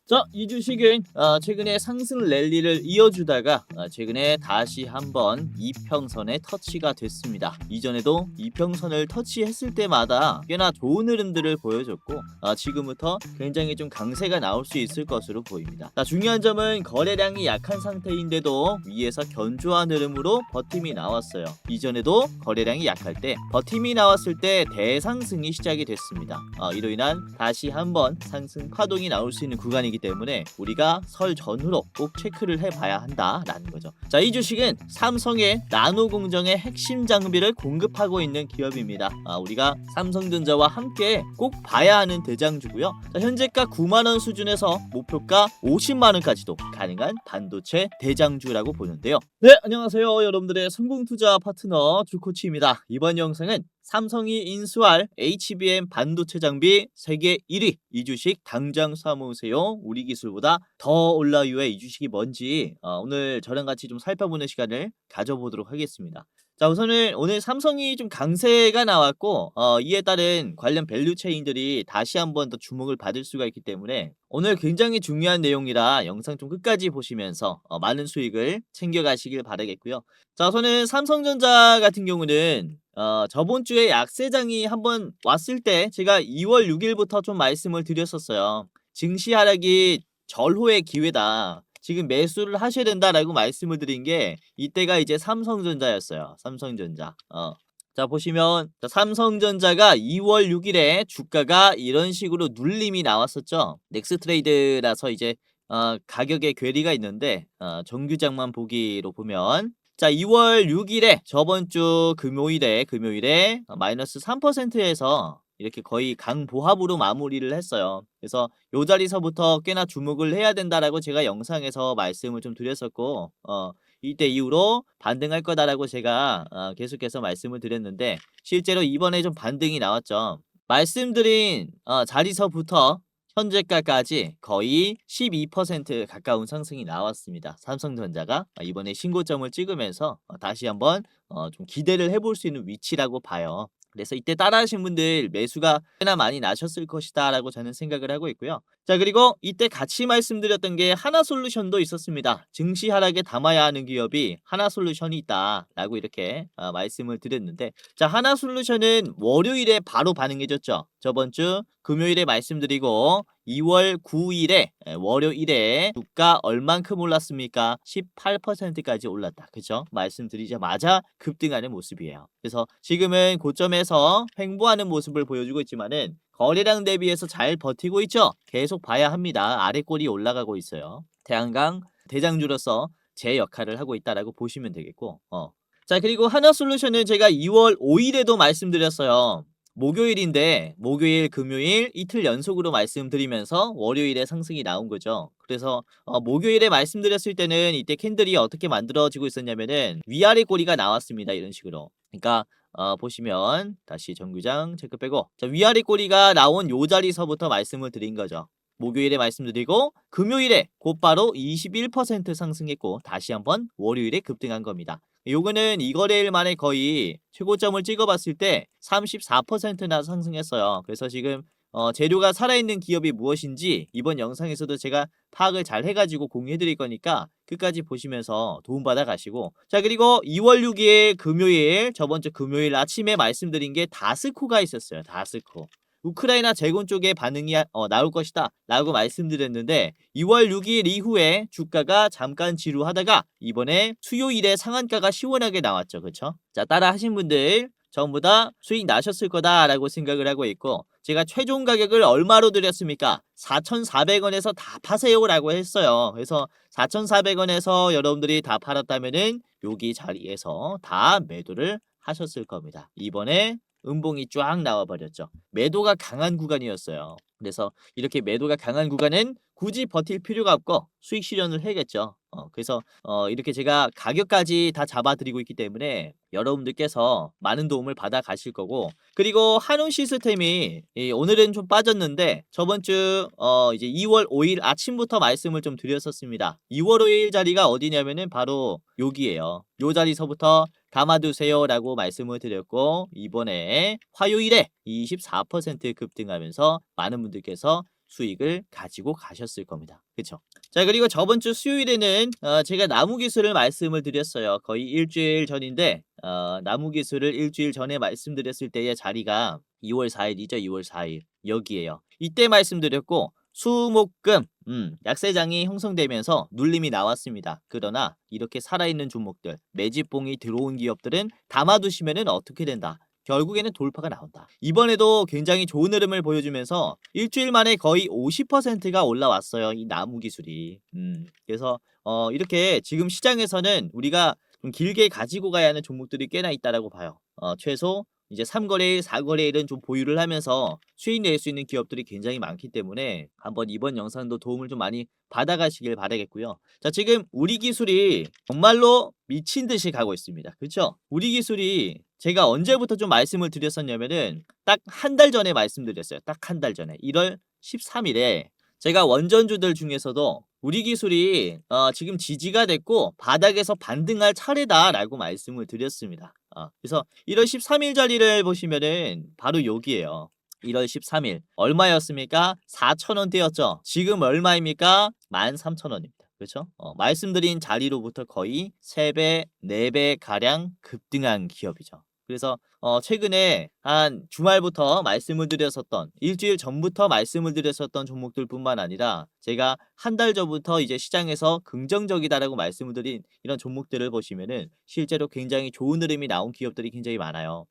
자, 이 주식은 최근에 상승 랠리를 이어주다가 최근에 다시 한번 이평선에 터치가 됐습니다. 이전에도 이평선을 터치했을 때마다 꽤나 좋은 흐름들을 보여줬고 지금부터 굉장히 좀 강세가 나올 수 있을 것으로 보입니다. 자, 중요한 점은 거래량이 약한 상태인데도 위에서 견조한 흐름으로 버팀이 나왔어요. 이전에도 거래량이 약할 때 버팀이 나왔을 때 대상승이 시작이 됐습니다. 이로 인한 다시 한번 상승 파동이 나올 수 있는 구간이기 때문에 우리가 설 전후로 꼭 체크를 해봐야 한다라는 거죠. 자, 이 주식은 삼성의 나노 공정의 핵심 장비를 공급하고 있는 기업입니다. 우리가 삼성전자와 함께 꼭 봐야 하는 대장주고요. 자, 현재가 9만원 수준에서 목표가 50만원까지도 가능한 반도체 대장주라고 보는데요. 네, 안녕하세요. 여러분들의 성공투자 파트너 주코치입니다. 이번 영상은 삼성이 인수할 HBM 반도체 장비 세계 1위 이 주식 당장 사모으세요. 우리 기술보다 더 올라유의 이 주식이 뭔지 오늘 저랑 같이 좀 살펴보는 시간을 가져보도록 하겠습니다. 자, 우선은 오늘 삼성이 좀 강세가 나왔고 이에 따른 관련 밸류 체인들이 다시 한번 더 주목을 받을 수가 있기 때문에 오늘 굉장히 중요한 내용이라 영상 좀 끝까지 보시면서 많은 수익을 챙겨가시길 바라겠고요. 자, 우선은 삼성전자 같은 경우는 저번 주에 약세장이 한번 왔을 때 제가 2월 6일부터 좀 말씀을 드렸었어요. 증시 하락이 절호의 기회다. 지금 매수를 하셔야 된다라고 말씀을 드린 게 이때가 이제 삼성전자였어요. 삼성전자. 자, 보시면 삼성전자가 2월 6일에 주가가 이런 식으로 눌림이 나왔었죠. 넥스트레이드라서 이제 가격에 괴리가 있는데 정규장만 보기로 보면 자, 2월 6일에 저번 주 금요일에 마이너스 3%에서 이렇게 거의 강보합으로 마무리를 했어요. 그래서 요 자리서부터 꽤나 주목을 해야 된다라고 제가 영상에서 말씀을 좀 드렸었고 이때 이후로 반등할 거다라고 제가 계속해서 말씀을 드렸는데 실제로 이번에 좀 반등이 나왔죠. 말씀드린 자리서부터 현재가까지 거의 12% 가까운 상승이 나왔습니다. 삼성전자가 이번에 신고점을 찍으면서 다시 한번 좀 기대를 해볼 수 있는 위치라고 봐요. 그래서 이때 따라하신 분들 매수가 꽤나 많이 나셨을 것이다 라고 저는 생각을 하고 있고요. 자, 그리고 이때 같이 말씀드렸던 게 하나솔루션도 있었습니다. 증시 하락에 담아야 하는 기업이 하나솔루션이 있다 라고 이렇게 말씀을 드렸는데 자, 하나솔루션은 월요일에 바로 반응해줬죠. 저번 주 금요일에 말씀드리고 2월 9일에 월요일에 주가 얼만큼 올랐습니까? 18%까지 올랐다. 그죠? 말씀드리자마자 급등하는 모습이에요. 그래서 지금은 고점에서 횡보하는 모습을 보여주고 있지만은 거래량 대비해서 잘 버티고 있죠? 계속 봐야 합니다. 아래 꼬리 올라가고 있어요. 태양광 대장주로서 제 역할을 하고 있다라고 보시면 되겠고 자, 그리고 하나솔루션은 제가 2월 5일에도 말씀드렸어요. 목요일인데 목요일, 금요일 이틀 연속으로 말씀드리면서 월요일에 상승이 나온 거죠. 그래서 목요일에 말씀드렸을 때는 이때 캔들이 어떻게 만들어지고 있었냐면은 위아래 꼬리가 나왔습니다. 이런 식으로. 그러니까 보시면 다시 정규장 체크 빼고 자, 위아래 꼬리가 나온 요 자리서부터 말씀을 드린 거죠. 목요일에 말씀드리고 금요일에 곧바로 21% 상승했고 다시 한번 월요일에 급등한 겁니다. 요거는 이 거래일 만에 거의 최고점을 찍어봤을 때 34%나 상승했어요. 그래서 지금 재료가 살아있는 기업이 무엇인지 이번 영상에서도 제가 파악을 잘 해가지고 공유해드릴 거니까 끝까지 보시면서 도움받아 가시고 자, 그리고 2월 6일 금요일 저번 주 금요일 아침에 말씀드린 게 다스코가 있었어요. 다스코. 우크라이나 재건 쪽에 반응이 나올 것이다 라고 말씀드렸는데 2월 6일 이후에 주가가 잠깐 지루하다가 이번에 수요일에 상한가가 시원하게 나왔죠. 그쵸? 자, 따라 하신 분들 전부 다 수익 나셨을 거다라고 생각을 하고 있고 제가 최종 가격을 얼마로 드렸습니까? 4,400원에서 다 파세요라고 했어요. 그래서 4,400원에서 여러분들이 다 팔았다면은 여기 자리에서 다 매도를 하셨을 겁니다. 이번에 음봉이 쫙 나와버렸죠. 매도가 강한 구간이었어요. 그래서 이렇게 매도가 강한 구간은 굳이 버틸 필요가 없고 수익 실현을 해야겠죠. 그래서 이렇게 제가 가격까지 다 잡아드리고 있기 때문에 여러분들께서 많은 도움을 받아 가실 거고 그리고 한운 시스템이 오늘은 좀 빠졌는데 저번 주 이제 2월 5일 아침부터 말씀을 좀 드렸었습니다. 2월 5일 자리가 어디냐면은 바로 여기에요. 요 자리서부터 담아두세요 라고 말씀을 드렸고 이번에 화요일에 24% 급등하면서 많은 분들께서 수익을 가지고 가셨을 겁니다. 그쵸? 자, 그리고 저번 주 수요일에는 제가 나무 기술을 말씀을 드렸어요. 거의 일주일 전인데 나무 기술을 일주일 전에 말씀드렸을 때의 자리가 2월 4일이죠. 2월 4일 여기에요. 이때 말씀드렸고 수목금 약세장이 형성되면서 눌림이 나왔습니다. 그러나 이렇게 살아있는 종목들, 매집봉이 들어온 기업들은 담아두시면은 어떻게 된다? 결국에는 돌파가 나온다. 이번에도 굉장히 좋은 흐름을 보여주면서 일주일 만에 거의 50%가 올라왔어요. 이 나무 기술이. 그래서 이렇게 지금 시장에서는 우리가 좀 길게 가지고 가야 하는 종목들이 꽤나 있다라고 봐요. 최소 이제 3거래일, 4거래일은 좀 보유를 하면서 수익 낼 수 있는 기업들이 굉장히 많기 때문에 한번 이번 영상도 도움을 좀 많이 받아가시길 바라겠고요. 자, 지금 우리 기술이 정말로 미친 듯이 가고 있습니다. 그렇죠? 우리 기술이 제가 언제부터 좀 말씀을 드렸었냐면은 딱 한 달 전에 말씀드렸어요. 딱 한 달 전에 1월 13일에 제가 원전주들 중에서도 우리 기술이 지금 지지가 됐고 바닥에서 반등할 차례다라고 말씀을 드렸습니다. 그래서 1월 13일 자리를 보시면은 바로 여기에요. 1월 13일 얼마였습니까? 4,000원대였죠. 지금 얼마입니까? 13,000원입니다. 그렇죠? 말씀드린 자리로부터 거의 3배, 4배 가량 급등한 기업이죠. 그래서 최근에 한 주말부터 말씀을 드렸었던 일주일 전부터 말씀을 드렸었던 종목들뿐만 아니라 제가 한 달 전부터 이제 시장에서 긍정적이다라고 말씀을 드린 이런 종목들을 보시면은 실제로 굉장히 좋은 흐름이 나온 기업들이 굉장히 많아요.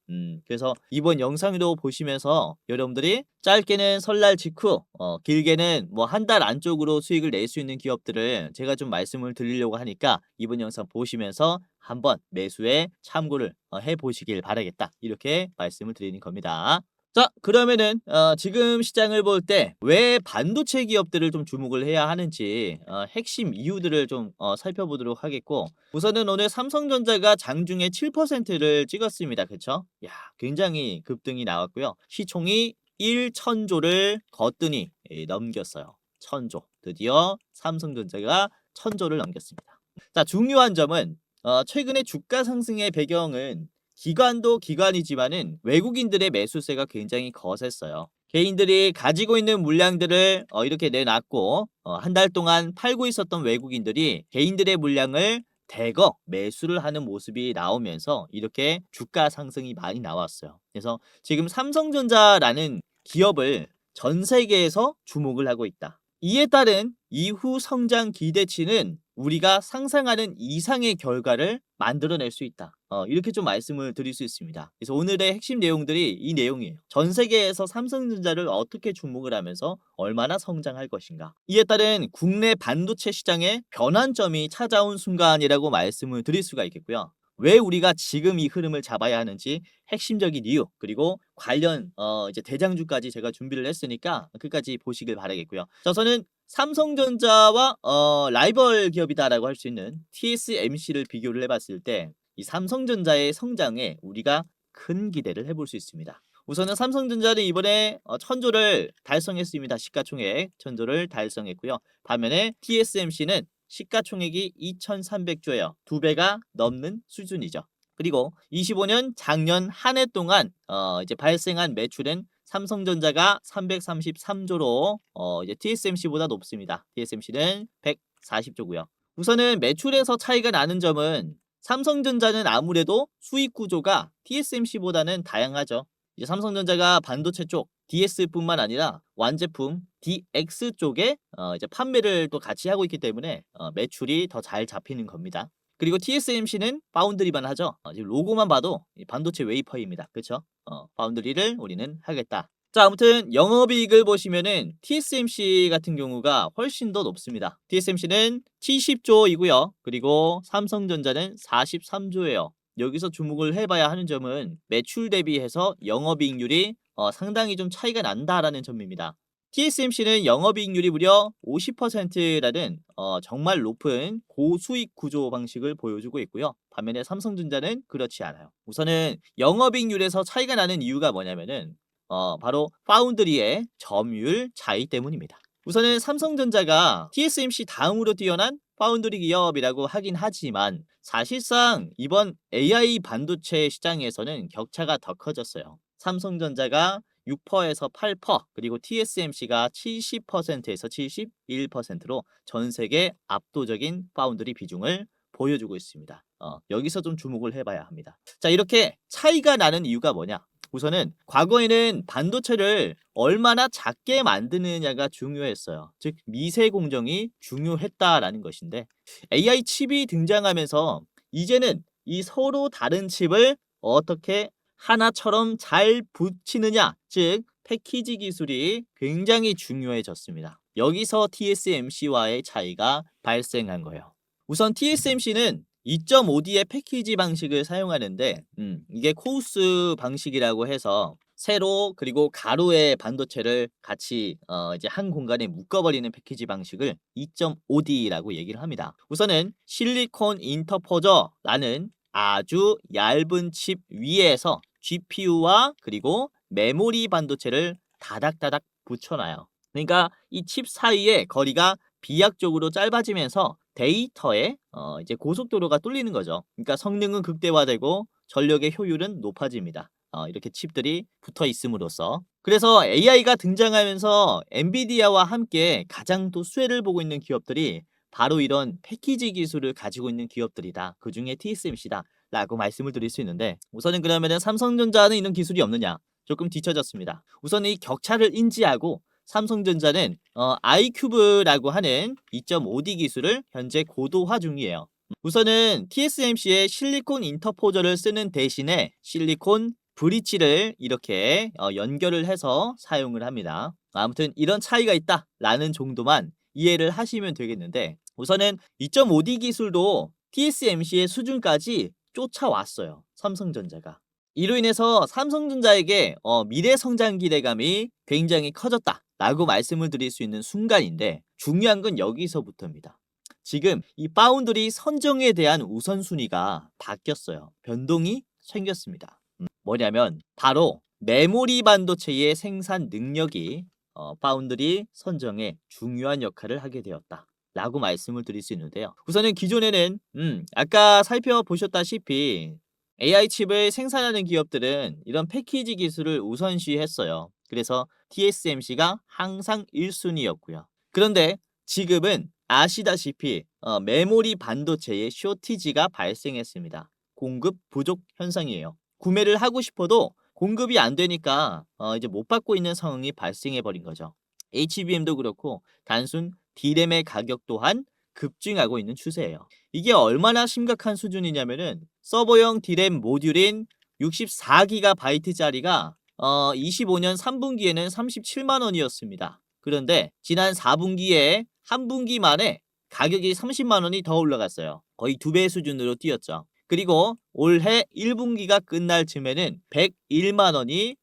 그래서 이번 영상도 보시면서 여러분들이 짧게는 설날 직후 길게는 뭐 한 달 안쪽으로 수익을 낼 수 있는 기업들을 제가 좀 말씀을 드리려고 하니까 이번 영상 보시면서 한번 매수에 참고를 해보시길 바라겠다. 이렇게 말씀을 드리는 겁니다. 자, 그러면은 지금 시장을 볼 때 왜 반도체 기업들을 좀 주목을 해야 하는지 핵심 이유들을 좀 살펴보도록 하겠고, 우선은 오늘 삼성전자가 장중에 7%를 찍었습니다. 그쵸? 야, 굉장히 급등이 나왔고요. 시총이 1,000조를 거뜬히 넘겼어요. 1,000조. 드디어 삼성전자가 1,000조를 넘겼습니다. 자, 중요한 점은 최근에 주가 상승의 배경은 기관도 기관이지만은 외국인들의 매수세가 굉장히 거셌어요. 개인들이 가지고 있는 물량들을 이렇게 내놨고 한 달 동안 팔고 있었던 외국인들이 개인들의 물량을 대거 매수를 하는 모습이 나오면서 이렇게 주가 상승이 많이 나왔어요. 그래서 지금 삼성전자라는 기업을 전 세계에서 주목을 하고 있다. 이에 따른 이후 성장 기대치는 우리가 상상하는 이상의 결과를 만들어낼 수 있다. 이렇게 좀 말씀을 드릴 수 있습니다. 그래서 오늘의 핵심 내용들이 이 내용이에요. 전 세계에서 삼성전자를 어떻게 주목을 하면서 얼마나 성장할 것인가. 이에 따른 국내 반도체 시장의 변환점이 찾아온 순간이라고 말씀을 드릴 수가 있겠고요. 왜 우리가 지금 이 흐름을 잡아야 하는지 핵심적인 이유, 그리고 관련 이제 대장주까지 제가 준비를 했으니까 끝까지 보시길 바라겠고요. 자, 저는 삼성전자와 라이벌 기업이다라고 할 수 있는 TSMC를 비교를 해봤을 때 이 삼성전자의 성장에 우리가 큰 기대를 해볼 수 있습니다. 우선은 삼성전자는 이번에 1,000조를 달성했습니다. 시가총액 1,000조를 달성했고요. 반면에 TSMC는 시가총액이 2,300조예요. 2배가 넘는 수준이죠. 그리고 25년 작년 한 해 동안 이제 발생한 매출은 삼성전자가 333조로 이제 TSMC보다 높습니다. TSMC는 140조고요. 우선은 매출에서 차이가 나는 점은 삼성전자는 아무래도 수익 구조가 TSMC보다는 다양하죠. 이제 삼성전자가 반도체 쪽 DS뿐만 아니라 완제품 DX 쪽에 이제 판매를 또 같이 하고 있기 때문에 매출이 더 잘 잡히는 겁니다. 그리고 TSMC는 파운드리만 하죠. 지금 로고만 봐도 반도체 웨이퍼입니다. 그렇죠? 파운드리를 우리는 하겠다. 자, 아무튼 영업이익을 보시면은 TSMC 같은 경우가 훨씬 더 높습니다. TSMC는 70조이고요. 그리고 삼성전자는 43조예요. 여기서 주목을 해봐야 하는 점은 매출 대비해서 영업이익률이 상당히 좀 차이가 난다라는 점입니다. TSMC는 영업이익률이 무려 50%라는 정말 높은 고수익 구조 방식을 보여주고 있고요. 반면에 삼성전자는 그렇지 않아요. 우선은 영업이익률에서 차이가 나는 이유가 뭐냐면은 바로 파운드리의 점유율 차이 때문입니다. 우선은 삼성전자가 TSMC 다음으로 뛰어난 파운드리 기업이라고 하긴 하지만 사실상 이번 AI 반도체 시장에서는 격차가 더 커졌어요. 삼성전자가 6%에서 8%, 그리고 TSMC가 70%에서 71%로 전 세계 압도적인 파운드리 비중을 보여주고 있습니다. 여기서 좀 주목을 해봐야 합니다. 자, 이렇게 차이가 나는 이유가 뭐냐? 우선은 과거에는 반도체를 얼마나 작게 만드느냐가 중요했어요. 즉 미세 공정이 중요했다라는 것인데, AI 칩이 등장하면서 이제는 이 서로 다른 칩을 어떻게 하나처럼 잘 붙이느냐, 즉 패키지 기술이 굉장히 중요해졌습니다. 여기서 TSMC와의 차이가 발생한 거예요. 우선 TSMC는 2.5D의 패키지 방식을 사용하는데, 이게 코우스 방식이라고 해서 세로 그리고 가로의 반도체를 같이 이제 한 공간에 묶어버리는 패키지 방식을 2.5D라고 얘기를 합니다. 우선은 실리콘 인터포저라는 아주 얇은 칩 위에서 GPU와 그리고 메모리 반도체를 다닥다닥 붙여놔요. 그러니까 이 칩 사이의 거리가 비약적으로 짧아지면서 데이터에 이제 고속도로가 뚫리는 거죠. 그러니까 성능은 극대화되고 전력의 효율은 높아집니다. 이렇게 칩들이 붙어 있음으로써. 그래서 AI가 등장하면서 엔비디아와 함께 가장 또 수혜를 보고 있는 기업들이 바로 이런 패키지 기술을 가지고 있는 기업들이다. 그중에 TSMC다. 라고 말씀을 드릴 수 있는데, 우선은 그러면은 삼성전자는 이런 기술이 없느냐? 조금 뒤처졌습니다. 우선 이 격차를 인지하고 삼성전자는 아이큐브라고 하는 2.5D 기술을 현재 고도화 중이에요. 우선은 TSMC의 실리콘 인터포저를 쓰는 대신에 실리콘 브릿지를 이렇게 연결을 해서 사용을 합니다. 아무튼 이런 차이가 있다라는 정도만 이해를 하시면 되겠는데, 우선은 2.5D 기술도 TSMC의 수준까지 쫓아왔어요. 삼성전자가. 이로 인해서 삼성전자에게 미래 성장 기대감이 굉장히 커졌다라고 말씀을 드릴 수 있는 순간인데, 중요한 건 여기서부터입니다. 지금 이 파운드리 선정에 대한 우선순위가 바뀌었어요. 변동이 생겼습니다. 뭐냐면 바로 메모리 반도체의 생산 능력이 파운드리 선정에 중요한 역할을 하게 되었다 라고 말씀을 드릴 수 있는데요. 우선은 기존에는 아까 살펴보셨다시피 AI 칩을 생산하는 기업들은 이런 패키지 기술을 우선시했어요. 그래서 TSMC가 항상 1순위였고요. 그런데 지금은 아시다시피 메모리 반도체의 쇼티지가 발생했습니다. 공급 부족 현상이에요. 구매를 하고 싶어도 공급이 안 되니까 이제 못 받고 있는 상황이 발생해 버린 거죠. HBM도 그렇고 단순 D램의 가격 또한 급증하고 있는 추세예요. 이게 얼마나 심각한 수준이냐면은 서버용 D램 모듈인 64GB짜리가 25년 3분기에는 37만 원이었습니다. 그런데 지난 4분기에 한 분기 만에 가격이 30만 원이 더 올라갔어요. 거의 2배 수준으로 뛰었죠. 그리고 올해 1분기가 끝날 즈음에는 101만 원이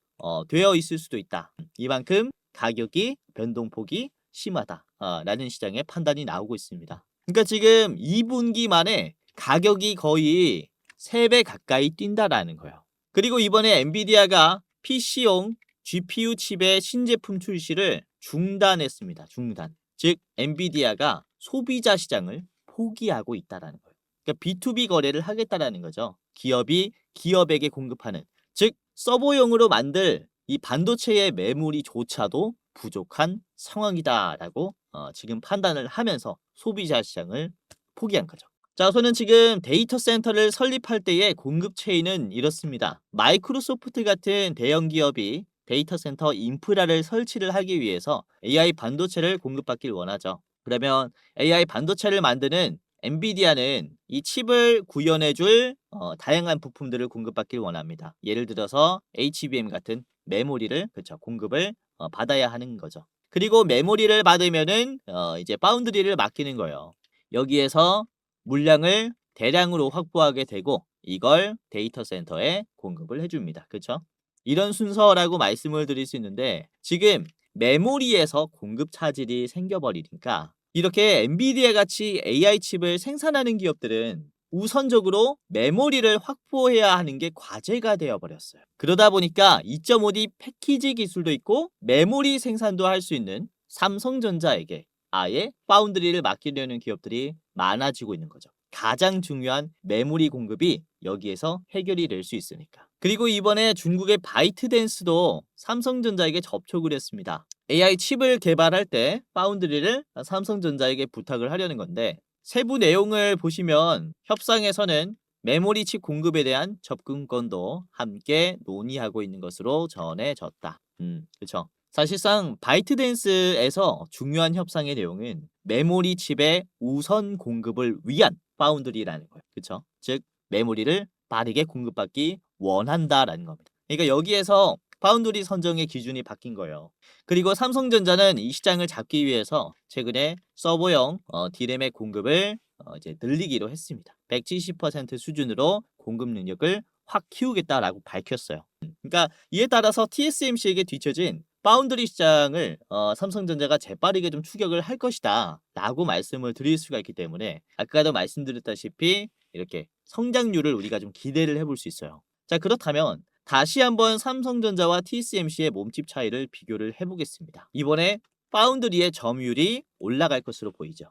되어 있을 수도 있다. 이만큼 가격이 변동폭이 심하다 라는 시장의 판단이 나오고 있습니다. 그러니까 지금 2분기 만에 가격이 거의 3배 가까이 뛴다라는 거예요. 그리고 이번에 엔비디아가 PC용 GPU 칩의 신제품 출시를 중단했습니다. 중단. 즉 엔비디아가 소비자 시장을 포기하고 있다라는 거예요. 그러니까 B2B 거래를 하겠다라는 거죠. 기업이 기업에게 공급하는, 즉 서버용으로 만들 이 반도체의 메모리조차도 부족한 상황이다라고 지금 판단을 하면서 소비자 시장을 포기한 거죠. 자, 우선은 지금 데이터 센터를 설립할 때의 공급 체인은 이렇습니다. 마이크로소프트 같은 대형 기업이 데이터 센터 인프라를 설치를 하기 위해서 AI 반도체를 공급받길 원하죠. 그러면 AI 반도체를 만드는 엔비디아는 이 칩을 구현해줄 다양한 부품들을 공급받길 원합니다. 예를 들어서 HBM 같은 메모리를 공급을 받아야 하는 거죠. 그리고 메모리를 받으면은 이제 파운드리를 맡기는 거예요. 여기에서 물량을 대량으로 확보하게 되고 이걸 데이터 센터에 공급을 해줍니다. 그렇죠? 이런 순서라고 말씀을 드릴 수 있는데, 지금 메모리에서 공급 차질이 생겨버리니까 이렇게 엔비디아 같이 AI 칩을 생산하는 기업들은 우선적으로 메모리를 확보해야 하는 게 과제가 되어버렸어요. 그러다 보니까 2.5D 패키지 기술도 있고 메모리 생산도 할 수 있는 삼성전자에게 아예 파운드리를 맡기려는 기업들이 많아지고 있는 거죠. 가장 중요한 메모리 공급이 여기에서 해결이 될 수 있으니까. 그리고 이번에 중국의 바이트댄스도 삼성전자에게 접촉을 했습니다. AI 칩을 개발할 때 파운드리를 삼성전자에게 부탁을 하려는 건데 세부 내용을 보시면 협상에서는 메모리 칩 공급에 대한 접근권도 함께 논의하고 있는 것으로 전해졌다. 그쵸. 사실상 바이트댄스에서 중요한 협상의 내용은 메모리 칩의 우선 공급을 위한 파운드리라는 거예요. 그쵸? 즉 메모리를 빠르게 공급받기 원한다라는 겁니다. 그러니까 여기에서 파운드리 선정의 기준이 바뀐 거예요. 그리고 삼성전자는 이 시장을 잡기 위해서 최근에 서버용 D램의 공급을 이제 늘리기로 했습니다. 170% 수준으로 공급 능력을 확 키우겠다라고 밝혔어요. 그러니까 이에 따라서 TSMC에게 뒤처진 파운드리 시장을 삼성전자가 재빠르게 좀 추격을 할 것이다 라고 말씀을 드릴 수가 있기 때문에 아까도 말씀드렸다시피 이렇게 성장률을 우리가 좀 기대를 해볼 수 있어요. 자, 그렇다면 다시 한번 삼성전자와 TSMC의 몸집 차이를 비교를 해보겠습니다. 이번에 파운드리의 점유율이 올라갈 것으로 보이죠.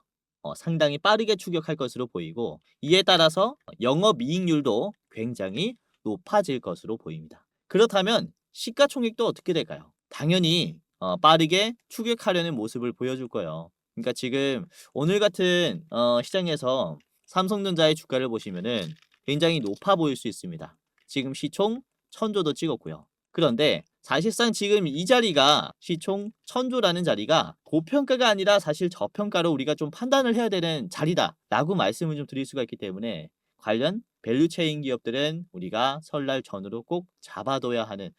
상당히 빠르게 추격할 것으로 보이고 이에 따라서 영업이익률도 굉장히 높아질 것으로 보입니다. 그렇다면 시가총액도 어떻게 될까요? 당연히 빠르게 추격하려는 모습을 보여줄 거예요. 그러니까 지금 오늘 같은 시장에서 삼성전자의 주가를 보시면은 굉장히 높아 보일 수 있습니다. 지금 시총 1000조도 찍었고요. 그런데 사실상 지금 이 자리가 시총 1000조라는 자리가 고평가가 아니라 사실 저평가로 우리가 좀 판단을 해야 되는 자리다라고 말씀을 좀 드릴 수가 있기 때문에 관련 밸류체인 기업들은 우리가 설날 전후로 꼭 잡아둬야 하는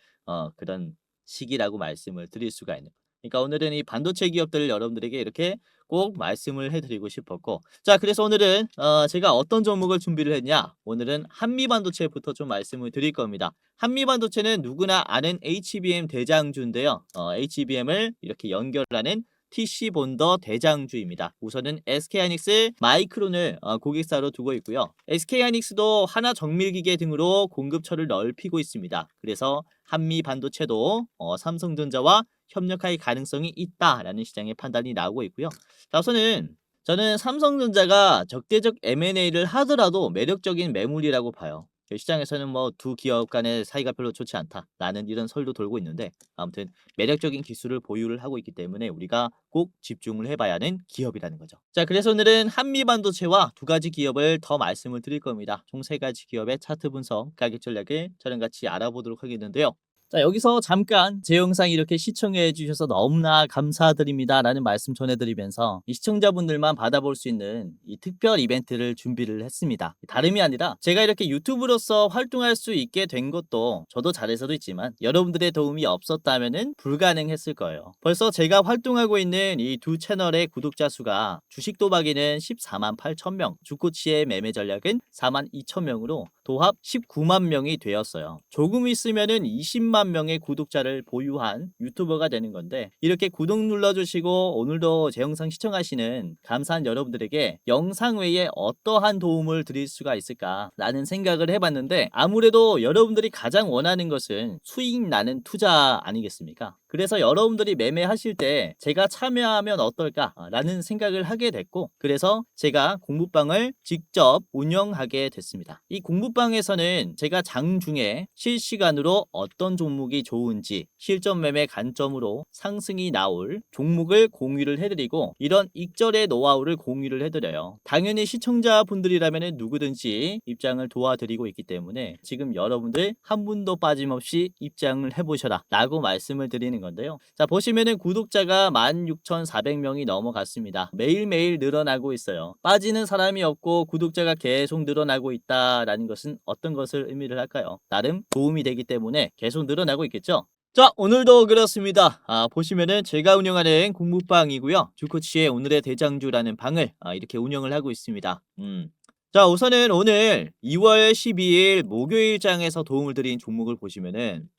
그런 시기라고 말씀을 드릴 수가 있는. 그러니까 오늘은 이 반도체 기업들을 여러분들에게 이렇게 꼭 말씀을 해드리고 싶었고, 자, 그래서 오늘은 제가 어떤 종목을 준비를 했냐, 오늘은 한미반도체부터 좀 말씀을 드릴 겁니다. 한미반도체는 누구나 아는 HBM 대장주인데요. HBM을 이렇게 연결하는 TC 본더 대장주입니다. 우선은 SK하이닉스, 마이크론을 고객사로 두고 있고요. SK하이닉스도 하나 정밀기계 등으로 공급처를 넓히고 있습니다. 그래서 한미반도체도 삼성전자와 협력할 가능성이 있다라는 시장의 판단이 나오고 있고요. 자, 우선은 저는 삼성전자가 적대적 M&A를 하더라도 매력적인 매물이라고 봐요. 시장에서는 뭐 두 기업 간의 사이가 별로 좋지 않다라는 이런 설도 돌고 있는데 아무튼 매력적인 기술을 보유를 하고 있기 때문에 우리가 꼭 집중을 해봐야 하는 기업이라는 거죠. 자, 그래서 오늘은 한미반도체와 두 가지 기업을 더 말씀을 드릴 겁니다. 총 세 가지 기업의 차트 분석, 가격 전략을 저랑 같이 알아보도록 하겠는데요. 자, 여기서 잠깐 제 영상 이렇게 시청해 주셔서 너무나 감사드립니다 라는 말씀 전해드리면서 이 시청자분들만 받아볼 수 있는 이 특별 이벤트를 준비를 했습니다. 다름이 아니라 제가 이렇게 유튜브로서 활동할 수 있게 된 것도 저도 잘해서도 있지만 여러분들의 도움이 없었다면 불가능했을 거예요. 벌써 제가 활동하고 있는 이 두 채널의 구독자 수가 주식 도박에는 14만 8천 명, 주코치의 매매 전략은 4만 2천 명으로 도합 19만 명이 되었어요. 조금 있으면은 20만 명의 구독자를 보유한 유튜버가 되는 건데 이렇게 구독 눌러주시고 오늘도 제 영상 시청하시는 감사한 여러분들에게 영상 외에 어떠한 도움을 드릴 수가 있을까라는 생각을 해봤는데 아무래도 여러분들이 가장 원하는 것은 수익 나는 투자 아니겠습니까? 그래서 여러분들이 매매하실 때 제가 참여하면 어떨까라는 생각을 하게 됐고 그래서 제가 공부방을 직접 운영하게 됐습니다. 이 공부방에서는 제가 장중에 실시간으로 어떤 종목이 좋은지 실전 매매 관점으로 상승이 나올 종목을 공유를 해드리고 이런 익절의 노하우를 공유를 해드려요. 당연히 시청자분들이라면 누구든지 입장을 도와드리고 있기 때문에 지금 여러분들 한 분도 빠짐없이 입장을 해보셔라 라고 말씀을 드리는 건데요. 자, 보시면은 구독자가 16,400명이 넘어갔습니다. 매일매일 늘어나고 있어요. 빠지는 사람이 없고 구독자가 계속 늘어나고 있다라는 것은 어떤 것을 의미를 할까요? 나름 도움이 되기 때문에 계속 늘어나고 있겠죠? 자, 오늘도 그렇습니다. 보시면은 제가 운영하는 공부방이고요. 주코치의 오늘의 대장주라는 방을 이렇게 운영을 하고 있습니다. 자, 우선은 오늘 2월 12일 목요일장에서 도움을 드린 종목을 보시면은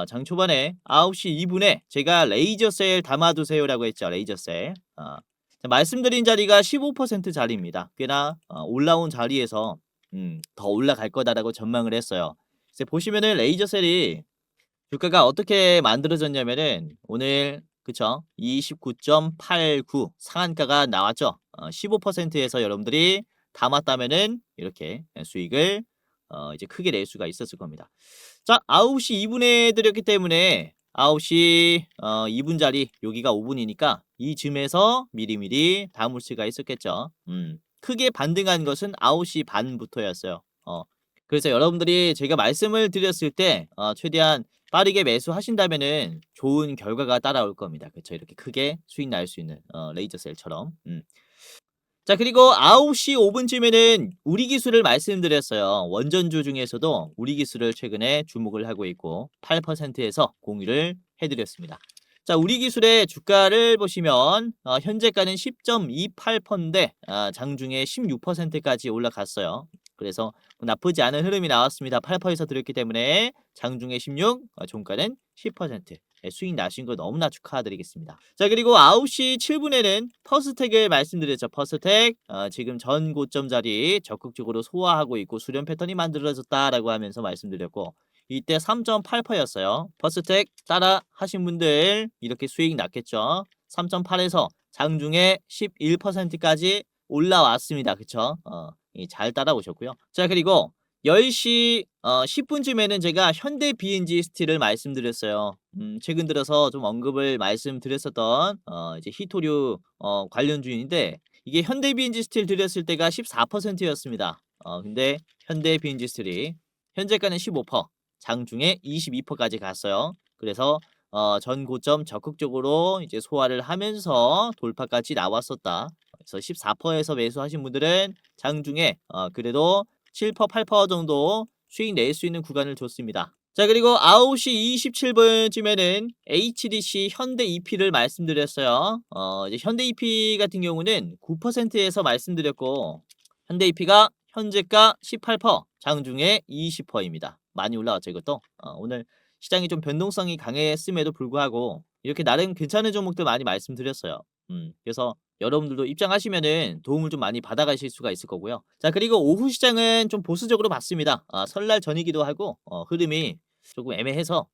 장 초반에 9시 2분에 제가 레이저 셀 담아두세요라고 했죠. 레이저 셀. 자, 말씀드린 자리가 15% 자리입니다. 꽤나 올라온 자리에서 더 올라갈 거다라고 전망을 했어요. 이제 보시면은 레이저 셀이 주가가 어떻게 만들어졌냐면은 오늘 그쵸? 29.89 상한가가 나왔죠. 15%에서 여러분들이 담았다면은 이렇게 수익을 이제 크게 낼 수가 있었을 겁니다. 자, 9시 2분에 드렸기 때문에 9시 2분짜리 여기가 5분이니까 이쯤에서 미리미리 담을 수가 있었겠죠. 크게 반등한 것은 9시 반부터였어요. 그래서 여러분들이 제가 말씀을 드렸을 때 최대한 빠르게 매수하신다면은 좋은 결과가 따라올 겁니다. 그쵸? 이렇게 크게 수익 날 수 있는 레이저 셀처럼. 자, 그리고 9시 5분쯤에는 우리 기술을 말씀드렸어요. 원전주 중에서도 우리 기술을 최근에 주목을 하고 있고 8%에서 공유를 해드렸습니다. 자, 우리 기술의 주가를 보시면 현재가는 10.28%인데 장중에 16%까지 올라갔어요. 그래서 나쁘지 않은 흐름이 나왔습니다. 8%에서 드렸기 때문에 장중에 16, 종가는 10%. 수익 나신 거 너무나 축하드리겠습니다. 자, 그리고 9시 7분에는 퍼스텍을 말씀드렸죠. 퍼스텍 지금 전 고점 자리 적극적으로 소화하고 있고 수렴 패턴이 만들어졌다라고 하면서 말씀드렸고 이때 3.8%였어요. 퍼스텍 따라 하신 분들 이렇게 수익 났겠죠. 3.8에서 장중에 11%까지 올라왔습니다. 그쵸? 잘 따라오셨고요. 자, 그리고 10시 10분쯤에는 제가 현대 BNG 스틸을 말씀드렸어요. 최근 들어서 좀 언급을 말씀드렸었던 이제 히토류 관련주인데 이게 현대 BNG 스틸 드렸을 때가 14%였습니다. 근데 현대 BNG 스틸이 현재가는 15%, 장중에 22%까지 갔어요. 그래서 전 고점 적극적으로 이제 소화를 하면서 돌파까지 나왔었다. 그래서 14%에서 매수하신 분들은 장중에 그래도 7%, 8% 정도 수익 낼 수 있는 구간을 줬습니다. 자, 그리고 9시 27분쯤에는 HDC 현대 EP를 말씀드렸어요. 이제 현대 EP 같은 경우는 9%에서 말씀드렸고 현대 EP가 현재가 18%, 장중에 20%입니다. 많이 올라왔죠, 이것도. 오늘 시장이 좀 변동성이 강했음에도 불구하고 이렇게 나름 괜찮은 종목들 많이 말씀드렸어요. 그래서 여러분들도 입장하시면은 도움을 좀 많이 받아가실 수가 있을 거고요. 자, 그리고 오후 시장은 좀 보수적으로 봤습니다. 설날 전이기도 하고 흐름이 조금 애매해서